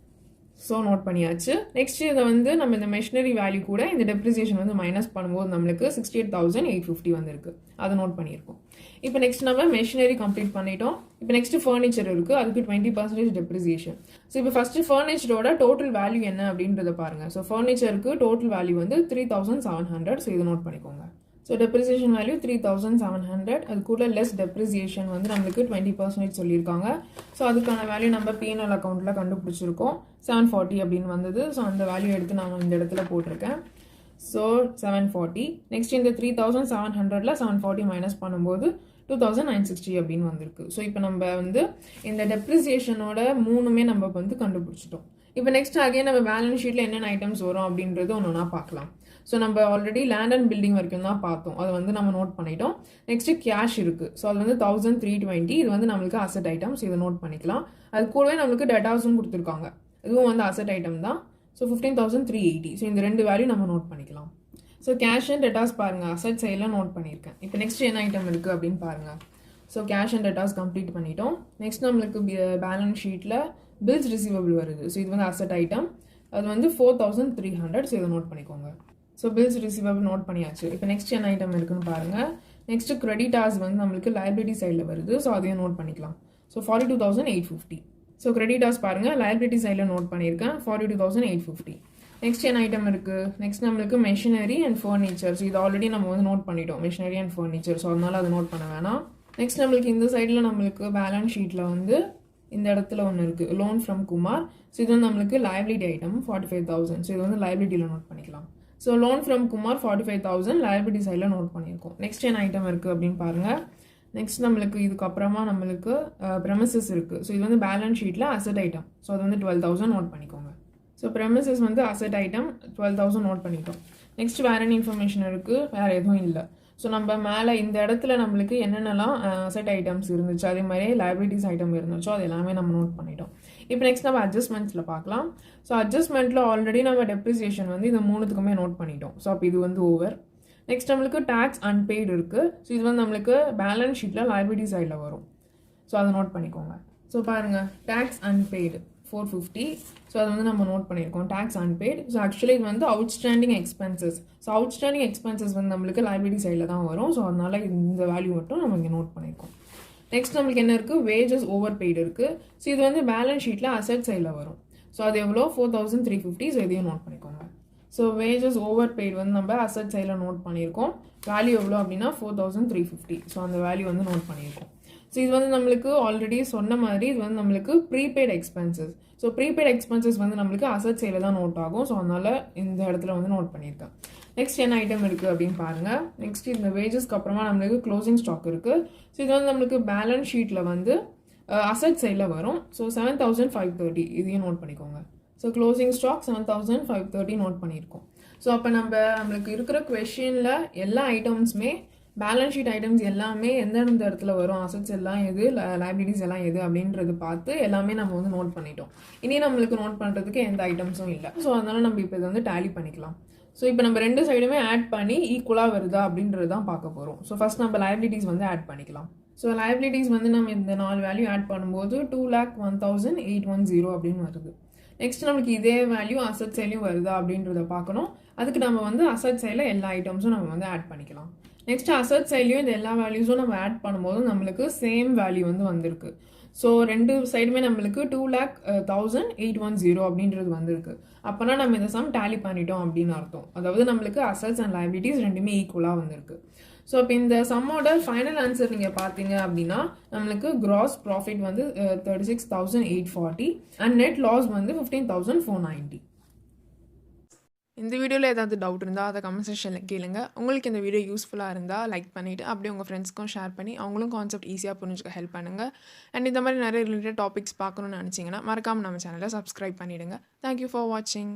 ஸோ நோட் பண்ணியாச்சு. நெக்ஸ்ட் இதை வந்து நம்ம இந்த மெஷினரி வேல்யூ கூட இந்த டெப்ரிசியேஷன் வந்து மைனஸ் பண்ணும்போது நம்மளுக்கு 68,850 வந்திருக்கு. அதை நோட் பண்ணியிருக்கோம். இப்போ நெக்ஸ்ட் நம்ம மெஷினரி கம்ப்ளீட் பண்ணிட்டோம். இப்போ நெக்ஸ்ட் ஃபர்னிச்சர் இருக்குது. அதுக்கு 20% டெப்ரிசியேஷன். ஸோ இப்போ ஃபர்ஸ்ட் ஃபர்னிச்சரோட டோட்டல் வேல்யூ என்ன அப்படின்றத பாருங்கள். ஸோ ஃபர்னிச்சருக்கு டோட்டல் வேல்யூ வந்து 3,700. ஸோ இதை நோட் பண்ணிக்கோங்க. So depreciation value 3,700. அது கூட லெஸ் டெப்ரிசியேஷன் வந்து நம்மளுக்கு 20% சொல்லியிருக்காங்க. ஸோ அதுக்கான வேல்யூ நம்ம பிஎன்எல் அக்கௌண்ட்டில் கண்டுபிடிச்சிருக்கோம். 740 அப்படின்னு வந்தது. ஸோ அந்த வேல்யூ எடுத்து நான் இந்த இடத்துல போட்டிருக்கேன். ஸோ 740. நெக்ஸ்ட் இந்த 3,700ல் 740 மைனஸ் பண்ணும்போது 2,960 அப்படின்னு வந்திருக்கு. ஸோ இப்போ நம்ம வந்து இந்த டெப்ரிசியேஷனோட மூணுமே நம்ம வந்து கண்டுபிடிச்சிட்டோம். இப்போ நெக்ஸ்ட் அகைன் நம்ம பேலன்ஸ் ஷீட்டில் என்னென்ன ஐட்டம்ஸ் வரும் அப்படின்றது ஒன்றா பார்க்கலாம். ஸோ நம்ம ஆல்ரெடி லேண்ட் அண்ட் பில்டிங் வரைக்கும் தான் பார்த்தோம். அதை வந்து நம்ம நோட் பண்ணிட்டோம். நெக்ஸ்ட் கேஷ் இருக்குது. ஸோ அது வந்து 1,320. இது வந்து நம்மளுக்கு அசட் ஐட்டம்ஸ். இதை நோட் பண்ணிக்கலாம். அது கூடவே நம்மளுக்கு டேட்டாஸும் கொடுத்துருக்காங்க. இதுவும் வந்து அசட் ஐட்டம் தான். ஸோ 15,380. ஸோ இந்த ரெண்டு வேல்யூ நம்ம நோட் பண்ணிக்கலாம். ஸோ கேஷ் அண்ட் டேட்டாஸ் பாருங்கள், அசட் சைடில் நோட் பண்ணியிருக்கேன். இப்போ நெக்ஸ்ட் என்ன ஐட்டம் இருக்குது அப்படின்னு பாருங்கள். So cash and datas complete பண்ணிட்டோம். நெக்ஸ்ட் நம்மளுக்கு பேலன்ஸ் ஷீட்டில் பில்ஸ் ரிசீவபிள் வருது. ஸோ இது வந்து அசட் ஐட்டம். அது வந்து 4,300. ஸோ இதை நோட் பண்ணிக்கோங்க. ஸோ பில்ஸ் ரிசீவபிள் நோட் பண்ணியாச்சு. இப்போ நெக்ஸ்ட் என்ன ஐட்டம் இருக்குன்னு பாருங்கள். நெக்ஸ்ட் கிரெடிட்டாஸ் வந்து நம்மளுக்கு லைபிலிட்டி சைடில் வருது. ஸோ அதையும் நோட் பண்ணிக்கலாம். ஸோ 42,850. ஸோ கிரெடிட்டாஸ் பாருங்கள், லைபிலிட்டி சைடில் நோட் பண்ணியிருக்கேன் 42,850. நெக்ஸ்ட் என்ன ஐட்டம் இருக்குது. நெக்ஸ்ட் நம்மளுக்கு மெஷினரி அண்ட் ஃபர்னிச்சர். ஸோ இது ஆல்ரெடி நம்ம வந்து நோட் பண்ணிட்டோம், மெஷினரி அண்ட் ஃபர்னிச்சர். ஸோ அதனால அதை நோட் பண்ண வேணாம். நெக்ஸ்ட் நம்மளுக்கு இந்த சைடில் நம்மளுக்கு பேலன்ஸ் ஷீட்டில் வந்து இந்த இடத்துல ஒன்று இருக்குது, லோன் ஃப்ரம் குமார். ஸோ இது வந்து நம்மளுக்கு லைபிலிட்டி ஐட்டம் 45,000. ஸோ இது வந்து லைபிலிட்டியில் நோட் பண்ணிக்கலாம். So loan from Kumar 45,000 liability சைடில் நோட் பண்ணியிருக்கோம். நெக்ஸ்ட் என்ன ஐட்டம் இருக்குது அப்படின்னு பாருங்கள். நெக்ஸ்ட் நம்மளுக்கு இதுக்கப்புறமா நம்மளுக்கு ப்ரெமிசஸ் இருக்குது. ஸோ இது வந்து பேலன்ஸ் ஷீட்டில் அசட் ஐட்டம். ஸோ அது வந்து 12,000 நோட் பண்ணிக்கோங்க. ஸோ ப்ரெமிசஸ் வந்து அசட் ஐட்டம் 12,000 நோட் பண்ணிட்டோம். நெக்ஸ்ட் வேறு என்ன இன்ஃபர்மேஷன் இருக்குது, வேறு எதுவும் இல்லை. ஸோ நம்ம மேலே இந்த இடத்துல நம்மளுக்கு என்னென்னலாம் அசட் ஐட்டம்ஸ் இருந்துச்சு, அதே மாதிரி லைபிலிட்டிஸ் ஐட்டம் இருந்துச்சோ அது எல்லாமே நம்ம நோட் பண்ணிட்டோம். இப்போ நெக்ஸ்ட் நம்ம அட்ஜஸ்ட்மெண்ட்ஸில் பார்க்கலாம். ஸோ அட்ஜஸ்ட்மெண்ட்டில் ஆல்ரெடி நம்ம டெப்ரிசியேஷன் வந்து இது மூணுத்துக்குமே நோட் பண்ணிட்டோம். ஸோ அப்போ இது வந்து ஓவர். நெக்ஸ்ட் நம்மளுக்கு டேக்ஸ் அன்பெய்டு இருக்குது. ஸோ இது வந்து நம்மளுக்கு பேலன்ஸ் ஷீட்டில் லைபிலிட்டி சைடில் வரும். ஸோ அதை நோட் பண்ணிக்கோங்க. ஸோ பாருங்கள், டேக்ஸ் அன்பெய்டு 450. ஸோ அது வந்து நம்ம நோட் பண்ணியிருக்கோம், டேக்ஸ் அன்பெய்டு. ஸோ ஆக்சுவலி இது வந்து outstanding expenses. So outstanding expenses வந்து நம்மளுக்கு லைபிலிட்டி சைடில் தான் வரும். ஸோ அதனால் இந்த வேல்யூ மட்டும் நம்ம இங்கே நோட் பண்ணியிருக்கோம். நெக்ஸ்ட் நம்மளுக்கு என்ன இருக்குது, வேஜஸ் ஓவர் பெய்டு இருக்குது. ஸோ இது வந்து பேலன்ஸ் ஷீட்டில் அசட் சைடில் வரும். ஸோ அது எவ்வளோ 4,350. ஸோ இதையும் நோட் பண்ணிக்கோங்க. ஸோ வேஜஸ் ஓவர் பெய்டு வந்து நம்ம அசட் சைடில் நோட் பண்ணியிருக்கோம். வேல்யூ எவ்வளோ அப்படின்னா 4,350. ஸோ அந்த வேல்யூ வந்து நோட் பண்ணியிருக்கோம். ஸோ இது வந்து நம்மளுக்கு ஆல்ரெடி சொன்ன மாதிரி இது வந்து நம்மளுக்கு prepaid expenses. So prepaid expenses வந்து நம்மளுக்கு அசட் சைடில் தான் நோட் ஆகும். ஸோ அதனால் இந்த இடத்துல வந்து நோட் பண்ணியிருக்கேன். நெக்ஸ்ட் என்ன ஐட்டம் இருக்குது அப்படின்னு பாருங்கள். நெக்ஸ்ட் இந்த வேஜஸ்க்கு அப்புறமா நம்மளுக்கு க்ளோசிங் ஸ்டாக் இருக்குது. ஸோ இது வந்து நம்மளுக்கு பேலன்ஸ் ஷீட்டில் வந்து அசட் சைடில் வரும். ஸோ 7,530. இதையும் நோட் பண்ணிக்கோங்க. ஸோ க்ளோசிங் ஸ்டாக் 7,530 நோட் பண்ணியிருக்கோம். ஸோ அப்போ நம்மளுக்கு இருக்கிற கொஷினில் எல்லா ஐட்டம்ஸுமே பேலன்ஸ் ஷீட் ஐட்டம்ஸ் எல்லாமே எந்தெந்த இடத்துல வரும், அசட்ஸ் எல்லாம் எது, லைபிலிட்டிஸ் எல்லாம் எது அப்படின்றது பார்த்து எல்லாமே நம்ம வந்து நோட் பண்ணிட்டோம். இனி நம்மளுக்கு நோட் பண்ணுறதுக்கு எந்த ஐட்டம்ஸும் இல்லை. ஸோ அதனால நம்ம இப்போ இதை வந்து டேலி பண்ணிக்கலாம். ஸோ இப்போ நம்ம ரெண்டு சைடுமே ஆட் பண்ணி ஈக்குவலாக வருதா அப்படின்றது தான் பார்க்க போகிறோம். ஸோ ஃபஸ்ட் நம்ம லைபிலிட்டிஸ் வந்து ஆட் பண்ணிக்கலாம். ஸோ லைபிலிட்டிஸ் வந்து நம்ம இந்த 4 வேல்யூ ஆட் பண்ணும்போது 2,01,810 அப்படின்னு வருது. நெக்ஸ்ட் நம்மளுக்கு இதே வேல்யூ அசட் சைட்லையும் வருதா அப்படின்றத பார்க்கணும். அதுக்கு நம்ம வந்து அசட் சைடில் எல்லா ஐட்டம்ஸும் நம்ம வந்து ஆட் பண்ணிக்கலாம். நெக்ஸ்ட் அசட் சைட்லையும் இந்த எல்லா வேல்யூஸும் நம்ம ஆட் பண்ணும்போது நம்மளுக்கு சேம் வேல்யூ வந்து வந்திருக்கு. ஸோ ரெண்டு சைடுமே நம்மளுக்கு 2,01,810 அப்படின்றது வந்திருக்கு. அப்போனா நம்ம இந்த சம் டேலி பண்ணிட்டோம் அப்படின்னு அர்த்தம். அதாவது நம்மளுக்கு அசட்ஸ் அண்ட் லைபிலிட்டிஸ் ரெண்டுமே ஈக்குவலாக வந்திருக்கு. ஸோ இப்போ இந்த சம்மோட ஃபைனல் ஆன்சர் நீங்கள் பார்த்தீங்க அப்படின்னா நம்மளுக்கு கிராஸ் ப்ராஃபிட் வந்து 36,840 அண்ட் நெட் லாஸ் வந்து 15,490. இந்த வீடியோவில் ஏதாவது டவுட் இருந்தால் அதை கமெண்ட் செக்ஷனில் கேளுங்க. உங்களுக்கு இந்த வீடியோ யூஸ்ஃபுல்லாக இருந்தால் லைக் பண்ணிவிட்டு அப்படியே உங்கள் ஃப்ரெண்ட்ஸ்க்கும் ஷேர் பண்ணி அவங்களும் கான்செப்ட் ஈஸியாக புரிஞ்சுக்க ஹெல்ப் பண்ணுங்கள். அண்ட் இந்த மாதிரி நிறைய ரிலேட்டட் டாபிக்ஸ் பார்க்கணுன்னு நினச்சிங்கன்னா மறக்காமல் நம்ம சேனலை சப்ஸ்கிரைப் பண்ணிவிடுங்க. தேங்க்யூ ஃபார் வாட்சிங்.